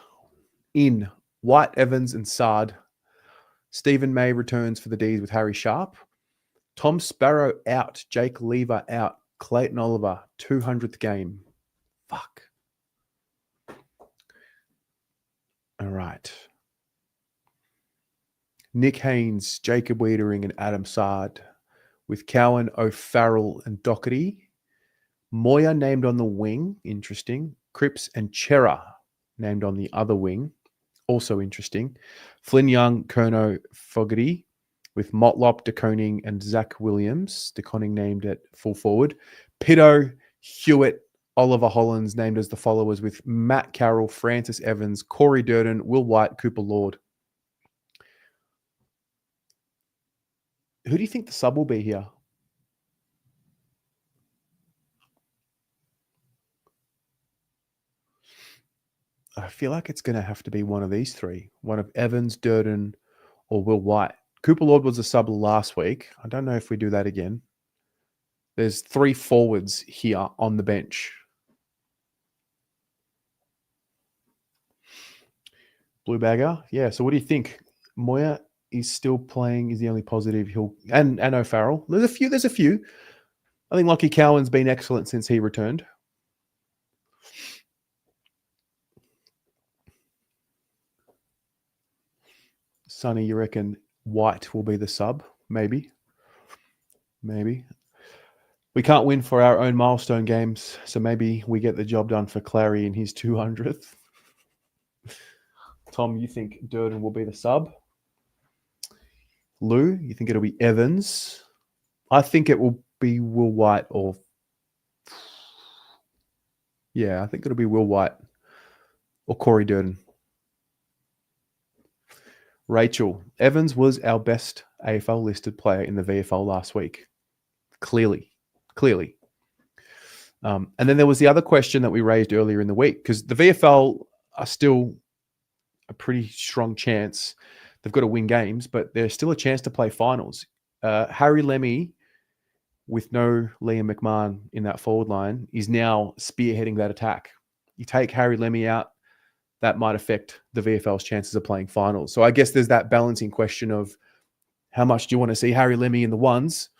In White, Evans, and Sard. Stephen May returns for the D's with Harry Sharp. Tom Sparrow out. Jake Lever out. Clayton Oliver, 200th game. Fuck. All right. Nick Haynes, Jacob Wiedering, and Adam Sard with Cowan, O'Farrell, and Doherty. Moya named on the wing. Interesting. Cripps and Chera named on the other wing. Also interesting. Flynn Young, Kerno, Fogarty with Motlop, DeConing, and Zach Williams. DeConing named at full forward. Pitto, Hewitt, Oliver Hollins named as the followers with Matt Carroll, Francis Evans, Corey Durden, Will White, Cooper Lord. Who do you think the sub will be here? I feel like it's going to have to be one of these 3. One of Evans, Durden, or Will White. Cooper Lord was a sub last week. I don't know if we do that again. There's 3 forwards here on the bench. Blue Bagger. Yeah, so what do you think? Moya is still playing, is the only positive. And O'Farrell. There's a few. I think Lockie Cowan's been excellent since he returned. Sonny, you reckon White will be the sub? Maybe. We can't win for our own milestone games, so maybe we get the job done for Clary in his 200th. Tom, you think Durden will be the sub? Lou, you think it'll be Evans? I think it will be Will White or... Yeah, I think it'll be Will White or Corey Durden. Rachel, Evans was our best AFL listed player in the VFL last week. Clearly. And then there was the other question that we raised earlier in the week, because the VFL are still a pretty strong chance. They've got to win games, but there's still a chance to play finals. Harry Lemmy, with no Liam McMahon in that forward line, is now spearheading that attack. You take Harry Lemmy out, that might affect the VFL's chances of playing finals. So I guess there's that balancing question of how much do you want to see Harry Lemmy in the ones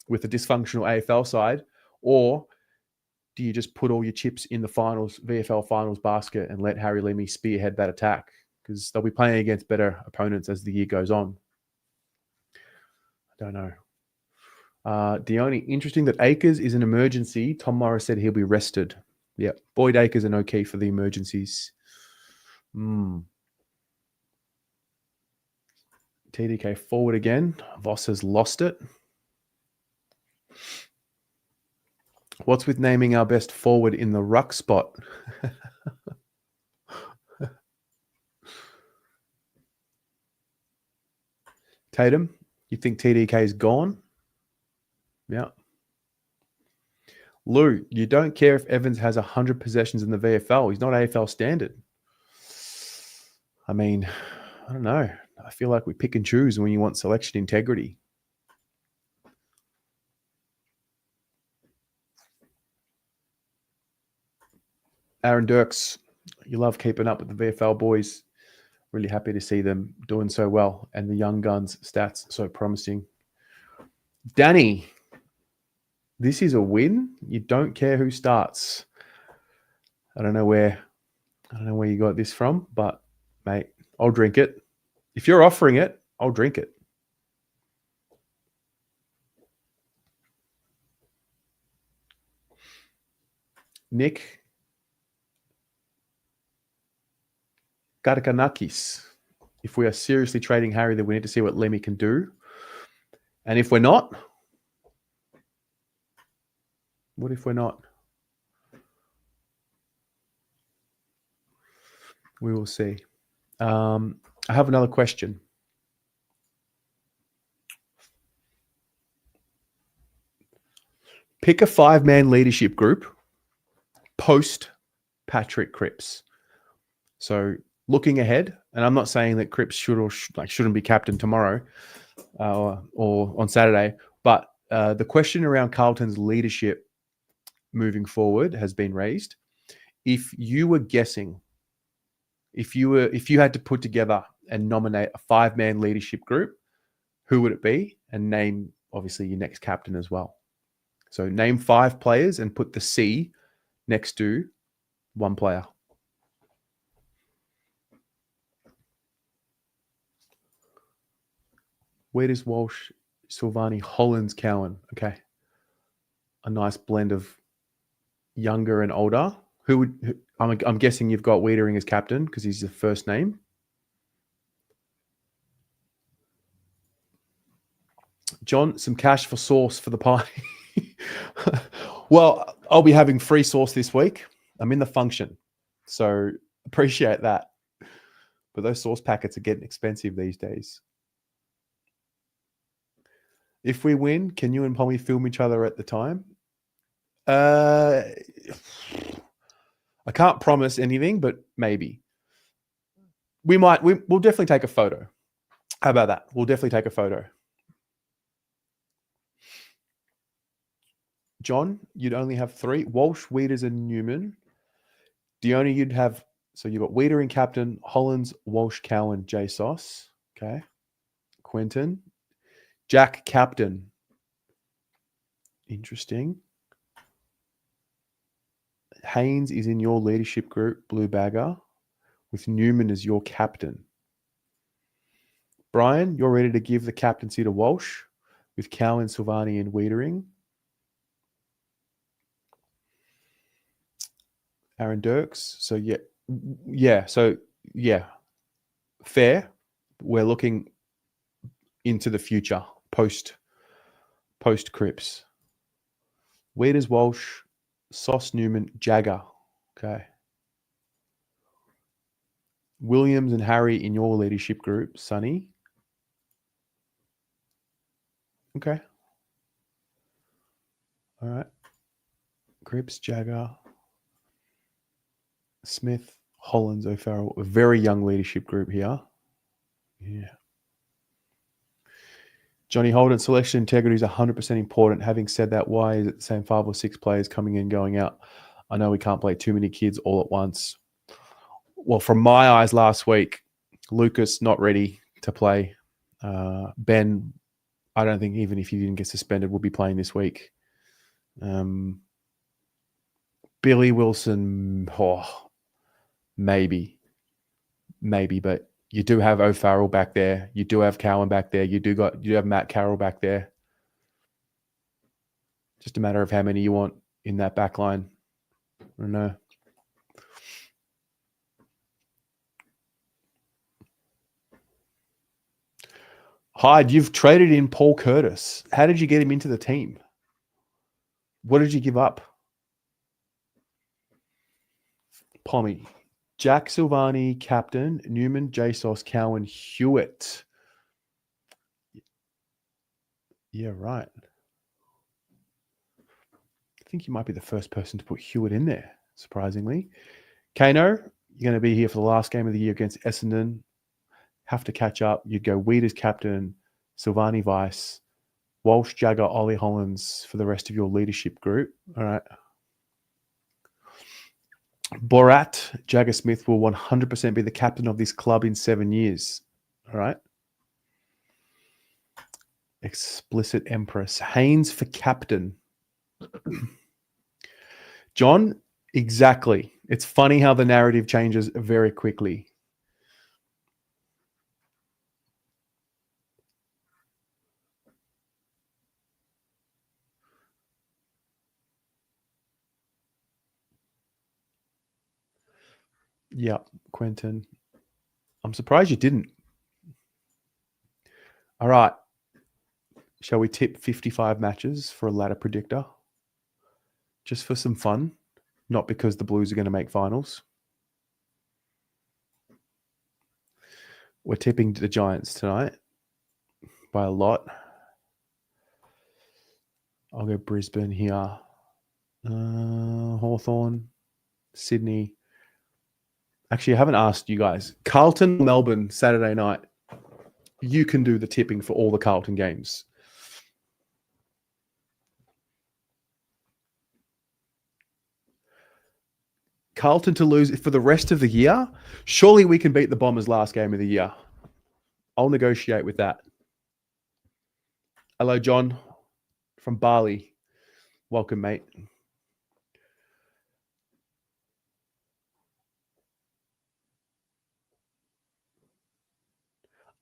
with a dysfunctional AFL side, or do you just put all your chips in the finals, VFL finals basket, and let Harry Lemmy spearhead that attack? Because they'll be playing against better opponents as the year goes on. I don't know. Dione, interesting that Akers is an emergency. Tom Morris said he'll be rested. Yeah, Boyd Akers and O'Keefe for the emergencies. TDK forward again. Voss has lost it. What's with naming our best forward in the ruck spot? Tatum, you think TDK is gone? Yeah. Lou, you don't care if Evans has 100 possessions in the VFL. He's not AFL standard. I mean, I don't know. I feel like we pick and choose when you want selection integrity. Aaron Dirks, you love keeping up with the VFL boys. Really happy to see them doing so well. And the young guns stats so promising. Danny, this is a win. You don't care who starts. I don't know where you got this from, but mate, I'll drink it. If you're offering it, I'll drink it. Nick Garakanakis. If we are seriously trading Harry, then we need to see what Lemmy can do. And if we're not, what if we're not? We will see. I have another question. Pick a 5-man leadership group post Patrick Cripps. So looking ahead, and I'm not saying that Cripps should or shouldn't be captain tomorrow or on Saturday, but the question around Carlton's leadership moving forward has been raised. If you were guessing, if you had to put together and nominate a 5-man leadership group, who would it be? And name obviously your next captain as well. So name 5 players and put the C next to one player. Where does Walsh, Silvani, Hollands, Cowan? Okay. A nice blend of younger and older. I'm guessing you've got Wiedering as captain because he's the first name. John, some cash for sauce for the pie. Well, I'll be having free sauce this week. I'm in the function, so appreciate that. But those sauce packets are getting expensive these days. If we win, can you and Pommy film each other at the time? I can't promise anything, but maybe. We'll definitely take a photo. How about that? We'll definitely take a photo. John, you'd only have 3. Walsh, Wieders, and Newman. Dione, you'd have, so you've got Wiedering captain, Hollands, Walsh, Cowan, J Sauce. Okay. Quentin. Jack captain. Interesting. Haynes is in your leadership group, Blue Bagger, with Newman as your captain. Brian, you're ready to give the captaincy to Walsh with Cowan, Silvani, and Wiedering. Aaron Dirks. So fair. We're looking into the future post Cripps. Wieders, Walsh, Sauce, Newman, Jagger. Okay. Williams and Harry in your leadership group, Sonny. Okay. All right. Cripps, Jagger, Smith, Hollands, O'Farrell. A very young leadership group here. Yeah. Johnny Holden, selection integrity is 100% important. Having said that, why is it the same 5 or 6 players coming in, going out? I know we can't play too many kids all at once. Well, from my eyes last week, Lucas not ready to play. Ben, I don't think even if he didn't get suspended, will be playing this week. Billy Wilson, maybe, but you do have O'Farrell back there. You do have Cowan back there. You do have Matt Carroll back there. Just a matter of how many you want in that back line. I don't know. Hyde, you've traded in Paul Curtis. How did you get him into the team? What did you give up? Pommy. Jack Silvani, captain. Newman, JSOS, Cowan, Hewitt. Yeah, right. I think you might be the first person to put Hewitt in there, surprisingly. Kano, you're going to be here for the last game of the year against Essendon. Have to catch up. You'd go Weed as captain, Silvani vice, Walsh, Jagger, Ollie Hollins for the rest of your leadership group. All right. Borat, Jagger Smith will 100% be the captain of this club in 7 years. All right. Explicit Empress. Haynes for captain. John, exactly. It's funny how the narrative changes very quickly. Yeah, Quentin. I'm surprised you didn't. All right. Shall we tip 55 matches for a ladder predictor? Just for some fun, not because the Blues are going to make finals. We're tipping the Giants tonight by a lot. I'll go Brisbane here. Hawthorn, Sydney. Actually, I haven't asked you guys. Carlton, Melbourne, Saturday night. You can do the tipping for all the Carlton games. Carlton to lose for the rest of the year? Surely we can beat the Bombers last game of the year. I'll negotiate with that. Hello, John from Bali. Welcome, mate.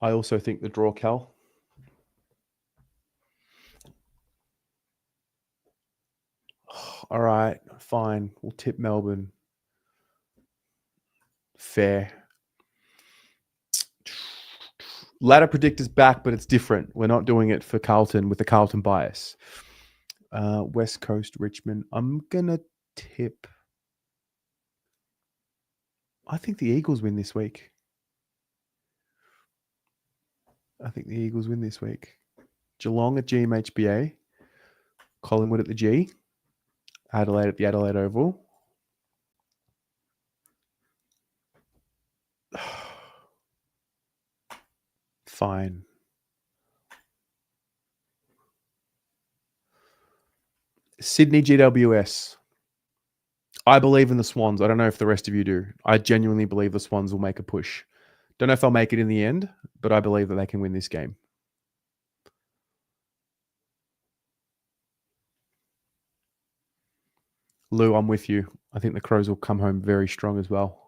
I also think the draw, Cal. All right, fine. We'll tip Melbourne. Fair. Ladder predictor's back, but it's different. We're not doing it for Carlton with the Carlton bias. West Coast, Richmond. I'm going to tip. I think the Eagles win this week. Geelong at GMHBA. Collingwood at the G. Adelaide at the Adelaide Oval. Fine. Sydney GWS. I believe in the Swans. I don't know if the rest of you do. I genuinely believe the Swans will make a push. Don't know if they'll make it in the end, but I believe that they can win this game. Lou, I'm with you. I think the Crows will come home very strong as well.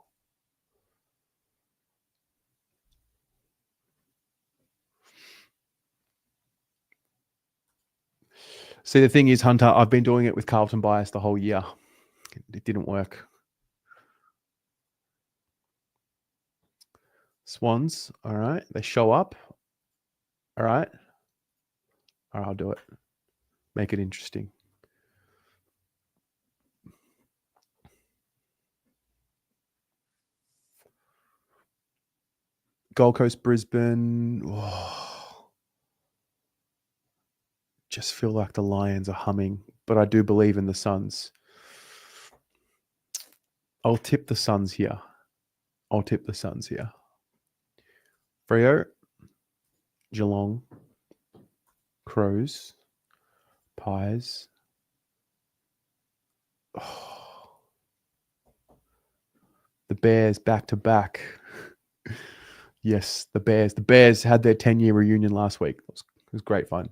See, the thing is, Hunter, I've been doing it with Carlton bias the whole year. It didn't work. Swans, all right. They show up. All right. All right, I'll do it. Make it interesting. Gold Coast, Brisbane. Oh. Just feel like the Lions are humming, but I do believe in the Suns. I'll tip the Suns here. Freo, Geelong, Crows, Pies. Oh. The Bears back to back. Yes, the Bears. The Bears had their 10-year reunion last week. It was great fun.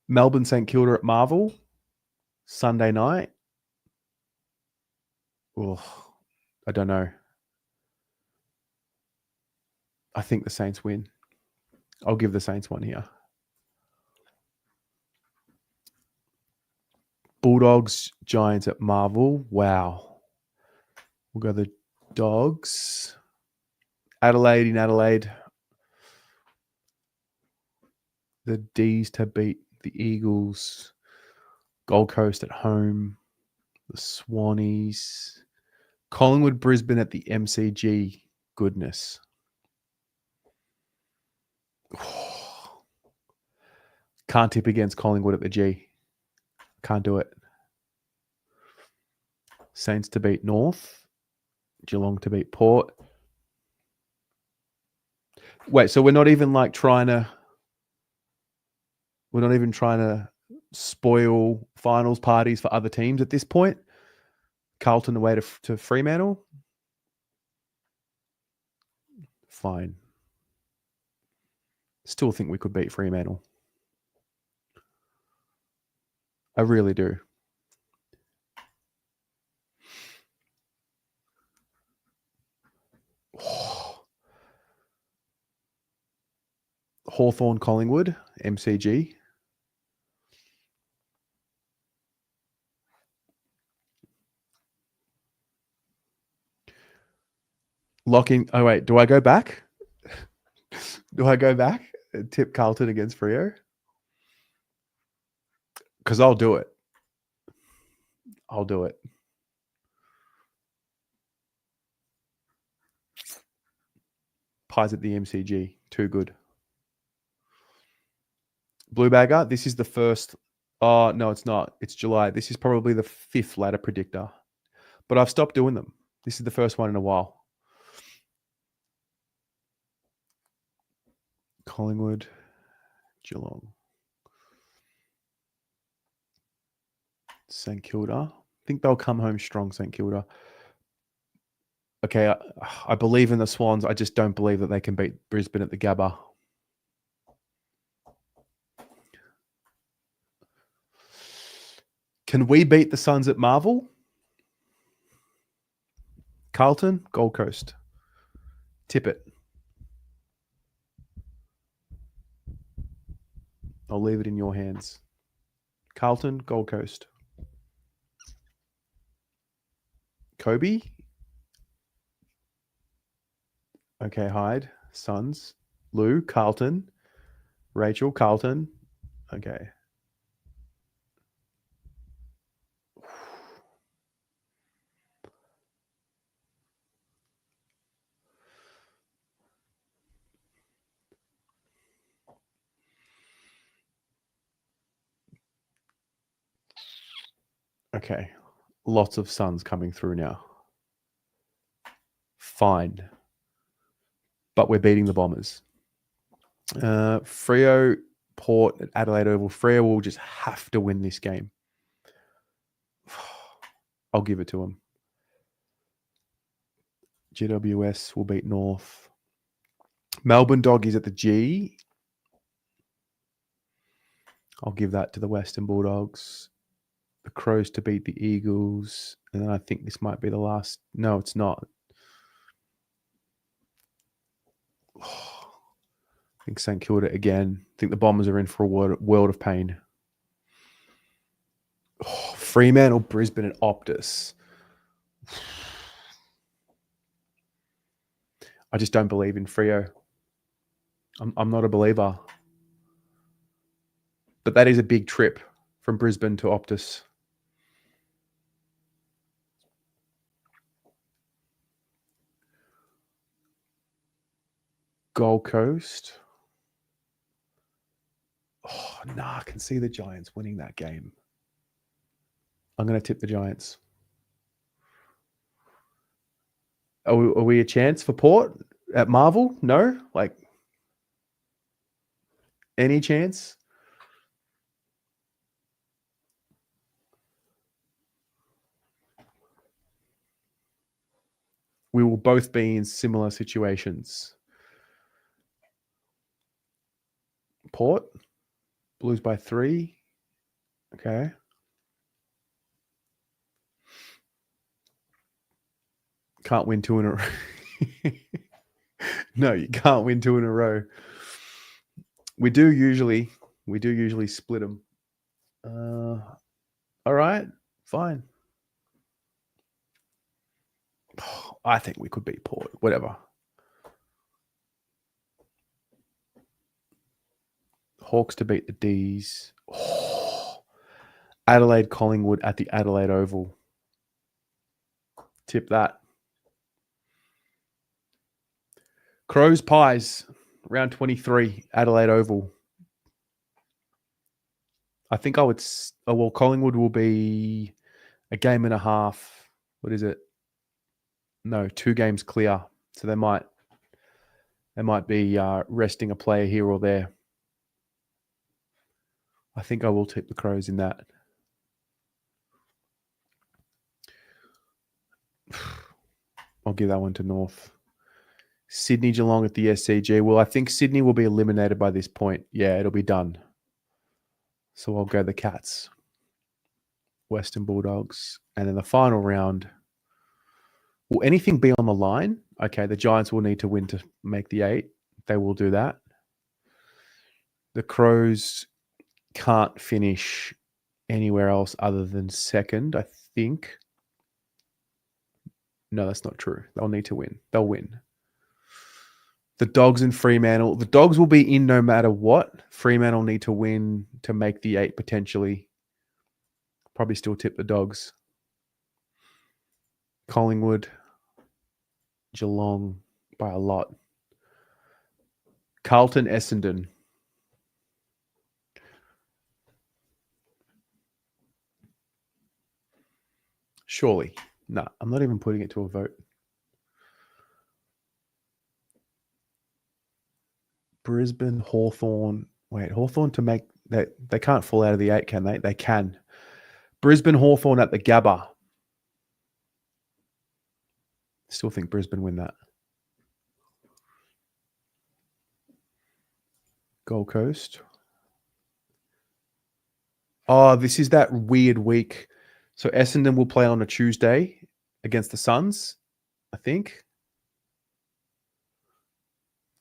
Melbourne, St Kilda at Marvel, Sunday night. Oh, I don't know. I think the Saints win. I'll give the Saints one here. Bulldogs, Giants at Marvel. Wow. We'll go the Dogs. Adelaide in Adelaide. The D's to beat the Eagles. Gold Coast at home. The Swannies. Collingwood, Brisbane at the MCG. Goodness. Can't tip against Collingwood at the G. Can't do it. Saints to beat North. Geelong to beat Port. Wait, so we're not even trying to spoil finals parties for other teams at this point? Carlton away to Fremantle? Fine. Still think we could beat Fremantle. I really do. Hawthorn, Collingwood, MCG. Locking. Oh, wait. Do I go back? Do I go back and tip Carlton against Freo? Because I'll do it. I'll do it. Pies at the MCG. Too good. Blue Bagger. This is the first. Oh, no, it's not. It's July. This is probably the 5th ladder predictor. But I've stopped doing them. This is the first one in a while. Collingwood, Geelong, St Kilda. I think they'll come home strong, St Kilda. Okay, I believe in the Swans. I just don't believe that they can beat Brisbane at the Gabba. Can we beat the Suns at Marvel? Carlton, Gold Coast. Tip it. I'll leave it in your hands. Carlton, Gold Coast. Kobe. Okay, Hyde. Suns. Lou, Carlton. Rachel, Carlton. Okay. Okay. Lots of Suns coming through now. Fine. But we're beating the Bombers. Freo, Port at Adelaide Oval. Freo will just have to win this game. I'll give it to them. GWS will beat North. Melbourne Doggies at the G. I'll give that to the Western Bulldogs. The Crows to beat the Eagles. And then I think this might be the last. No, it's not. I think St Kilda again. I think the Bombers are in for a world of pain. Fremantle, Brisbane, and Optus. I just don't believe in Freo. I'm not a believer. But that is a big trip from Brisbane to Optus. Gold Coast. Oh, nah, I can see the Giants winning that game. I'm going to tip the Giants. Are we a chance for Port at Marvel? No? Any chance? We will both be in similar situations. Port, Blues by 3. Okay. Can't win 2 in a row. No, you can't win 2 in a row. We do usually split them. All right, fine. I think we could beat Port. Whatever. Hawks to beat the D's. Oh, Adelaide Collingwood at the Adelaide Oval. Tip that. Crows Pies, round 23, Adelaide Oval. I think I would. Well, Collingwood will be a game and a half. What is it? No, 2 games clear. So they might be resting a player here or there. I think I will tip the Crows in that. I'll give that one to North. Sydney Geelong at the SCG. Well, I think Sydney will be eliminated by this point. Yeah, it'll be done. So I'll go the Cats. Western Bulldogs. And then the final round. Will anything be on the line? Okay, the Giants will need to win to make the 8. They will do that. The Crows can't finish anywhere else other than second, I think. No, that's not true. They'll need to win. They'll win. The Dogs and Fremantle. The Dogs will be in no matter what. Fremantle need to win to make the 8 potentially. Probably still tip the Dogs. Collingwood. Geelong by a lot. Carlton, Essendon. Surely. No, I'm not even putting it to a vote. Brisbane, Hawthorn. Wait, Hawthorn to make that. They can't fall out of the 8, can they? They can. Brisbane, Hawthorn at the Gabba. Still think Brisbane win that. Gold Coast. Oh, this is that weird week. So Essendon will play on a Tuesday against the Suns, I think.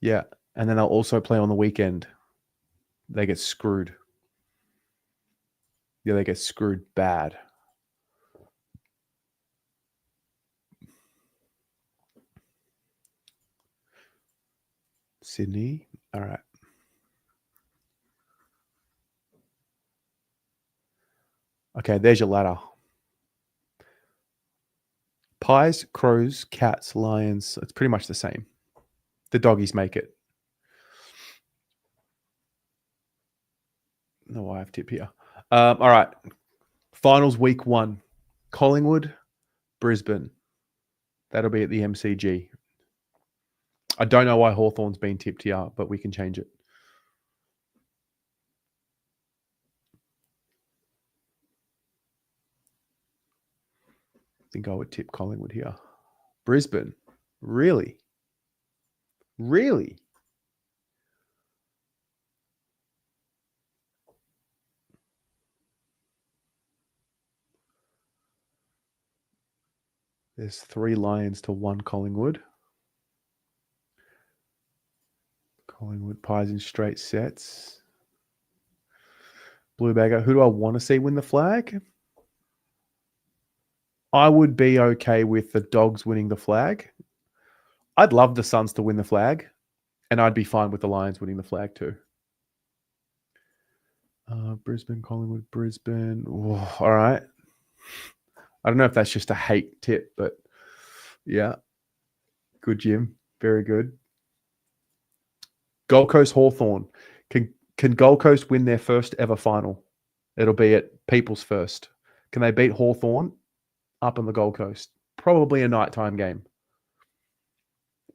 Yeah. And then they'll also play on the weekend. They get screwed. Yeah, they get screwed bad. Sydney. All right. Okay, there's your ladder. Pies, Crows, Cats, Lions. It's pretty much the same. The Doggies make it. No, I have tip here. All right. Finals week 1. Collingwood, Brisbane. That'll be at the MCG. I don't know why Hawthorn's been tipped here, but we can change it. I think I would tip Collingwood here. Brisbane. Really? Really? There's 3 Lions to 1 Collingwood. Collingwood Pies in straight sets. Blue Bagger. Who do I want to see win the flag? I would be okay with the Dogs winning the flag. I'd love the Suns to win the flag. And I'd be fine with the Lions winning the flag too. Brisbane, Collingwood, Brisbane. Oh, all right. I don't know if that's just a hate tip, but yeah. Good, Jim. Very good. Gold Coast, Hawthorn. Can Gold Coast win their first ever final? It'll be at People's First. Can they beat Hawthorn up on the Gold Coast? Probably a nighttime game.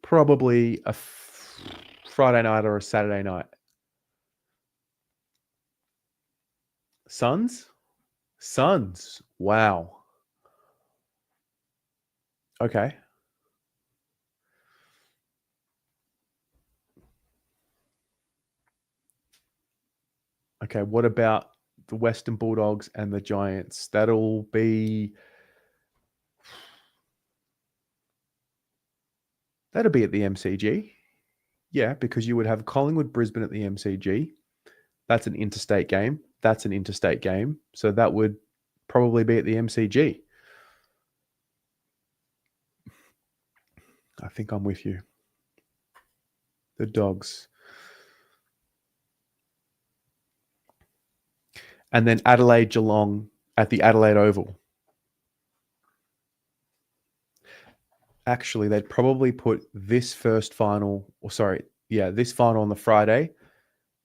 Probably a Friday night or a Saturday night. Suns? Suns. Wow. Okay. Okay, what about the Western Bulldogs and the Giants? That'll be at the MCG. Yeah, because you would have Collingwood, Brisbane at the MCG. That's an interstate game. That's an interstate game. So that would probably be at the MCG. I think I'm with you. The Dogs. And then Adelaide Geelong at the Adelaide Oval. Actually, they'd probably put this this final on the Friday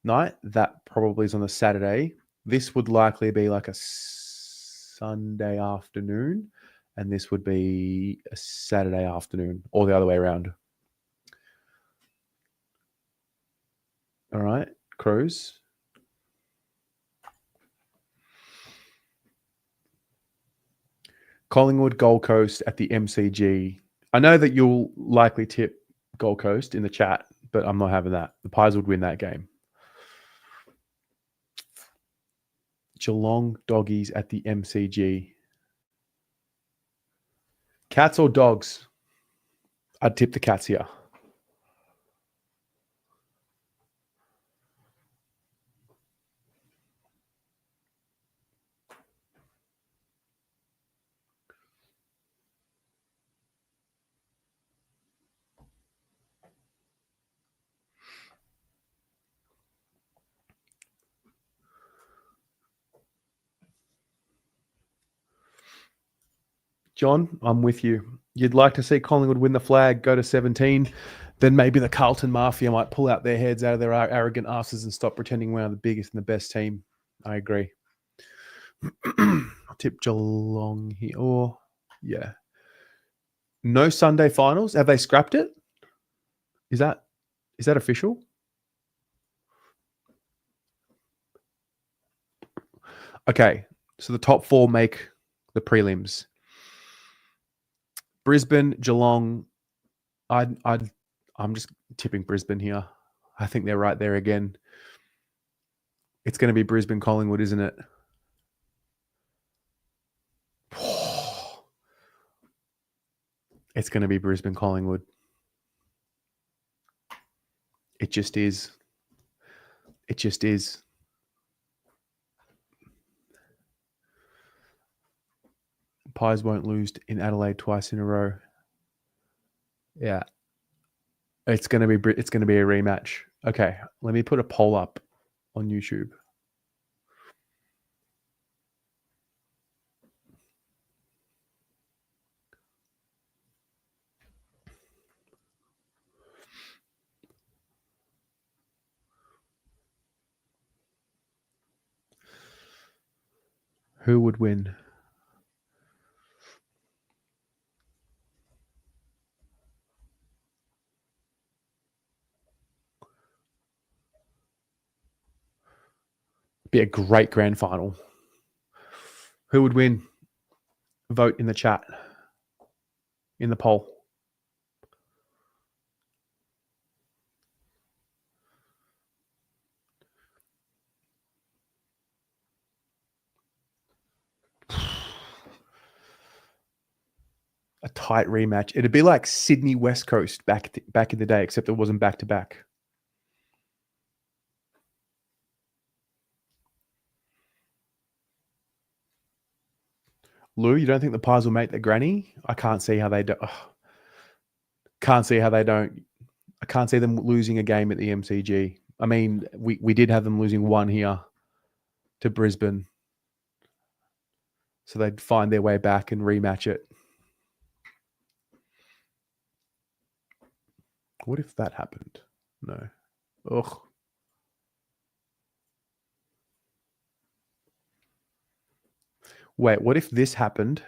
night. That probably is on the Saturday. This would likely be like a Sunday afternoon, and this would be a Saturday afternoon, or the other way around. All right, Crows. Collingwood, Gold Coast at the MCG. I know that you'll likely tip Gold Coast in the chat, but I'm not having that. The Pies would win that game. Geelong Doggies at the MCG. Cats or Dogs? I'd tip the Cats here. John, I'm with you. You'd like to see Collingwood win the flag, go to 17, then maybe the Carlton Mafia might pull out their heads out of their arrogant asses and stop pretending we're the biggest and the best team. I agree. I'll tip Geelong here. Or, yeah. No Sunday finals. Have they scrapped it? Is that official? Okay. So the top 4 make the prelims. Brisbane, Geelong. I'm just tipping Brisbane here. I think they're right there again. It's going to be Brisbane, Collingwood, isn't it? It's going to be Brisbane, Collingwood. It just is. It just is. Pies won't lose in Adelaide twice in a row. Yeah. It's going to be a rematch. Okay, let me put a poll up on YouTube. Who would win? Be a great grand final. Who would win? Vote in the chat, in the poll. A tight rematch. It'd be like Sydney West Coast back in the day, except it wasn't back to back. Lou, you don't think the Pies will make the granny? I can't see how they do. Can't see how they don't. I can't see them losing a game at the MCG. I mean, we did have them losing one here to Brisbane. So they'd find their way back and rematch it. What if that happened? No. Ugh. Wait, what if this happened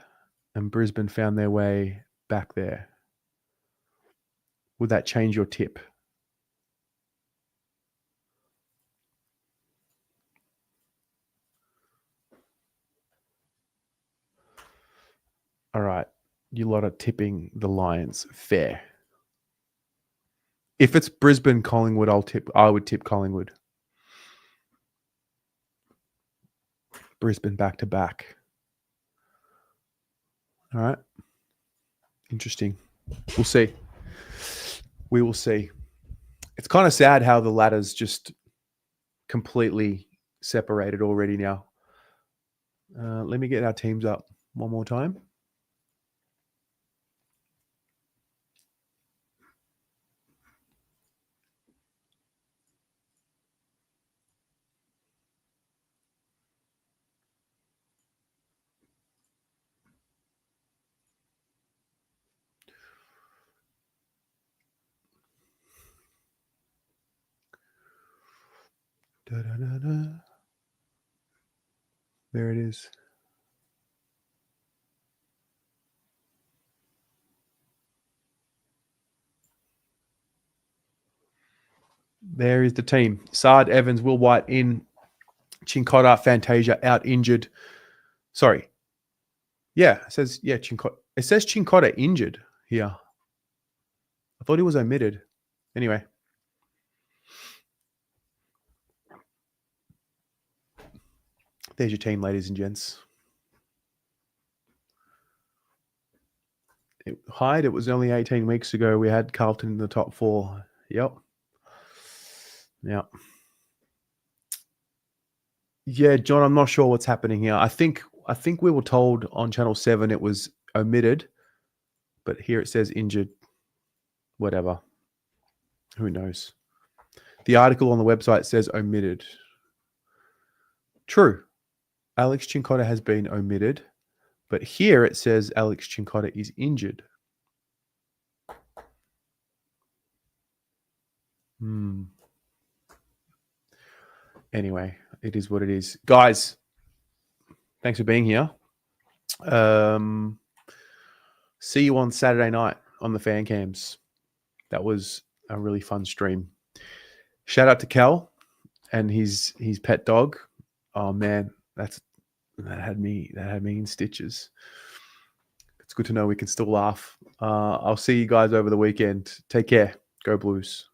and Brisbane found their way back there? Would that change your tip? All right. You lot are tipping the Lions. Fair. If it's Brisbane, Collingwood, I would tip Collingwood. Brisbane back to back. All right. Interesting. We'll see. We will see. It's kind of sad how the ladder's just completely separated already now. Let me get our teams up one more time. Da-da-da-da. There it is. There is the team. Sard, Evans, Will White in. Chincotta, Fantasia out injured. Sorry. Yeah, it says, Chincotta. It says Chincotta injured here. I thought he was omitted. Anyway. There's your team, ladies and gents. Hyde, it was only 18 weeks ago. We had Carlton in the top 4. Yep. Yeah, John, I'm not sure what's happening here. I think we were told on Channel 7 it was omitted, but here it says injured. Whatever. Who knows? The article on the website says omitted. True. Alex Chincotta has been omitted, but here it says Alex Chincotta is injured. Anyway, it is what it is. Guys, thanks for being here. See you on Saturday night on the fan cams. That was a really fun stream. Shout out to Cal and his pet dog. Oh man, that had me in stitches. It's good to know we can still laugh. I'll see you guys over the weekend. Take care. Go Blues.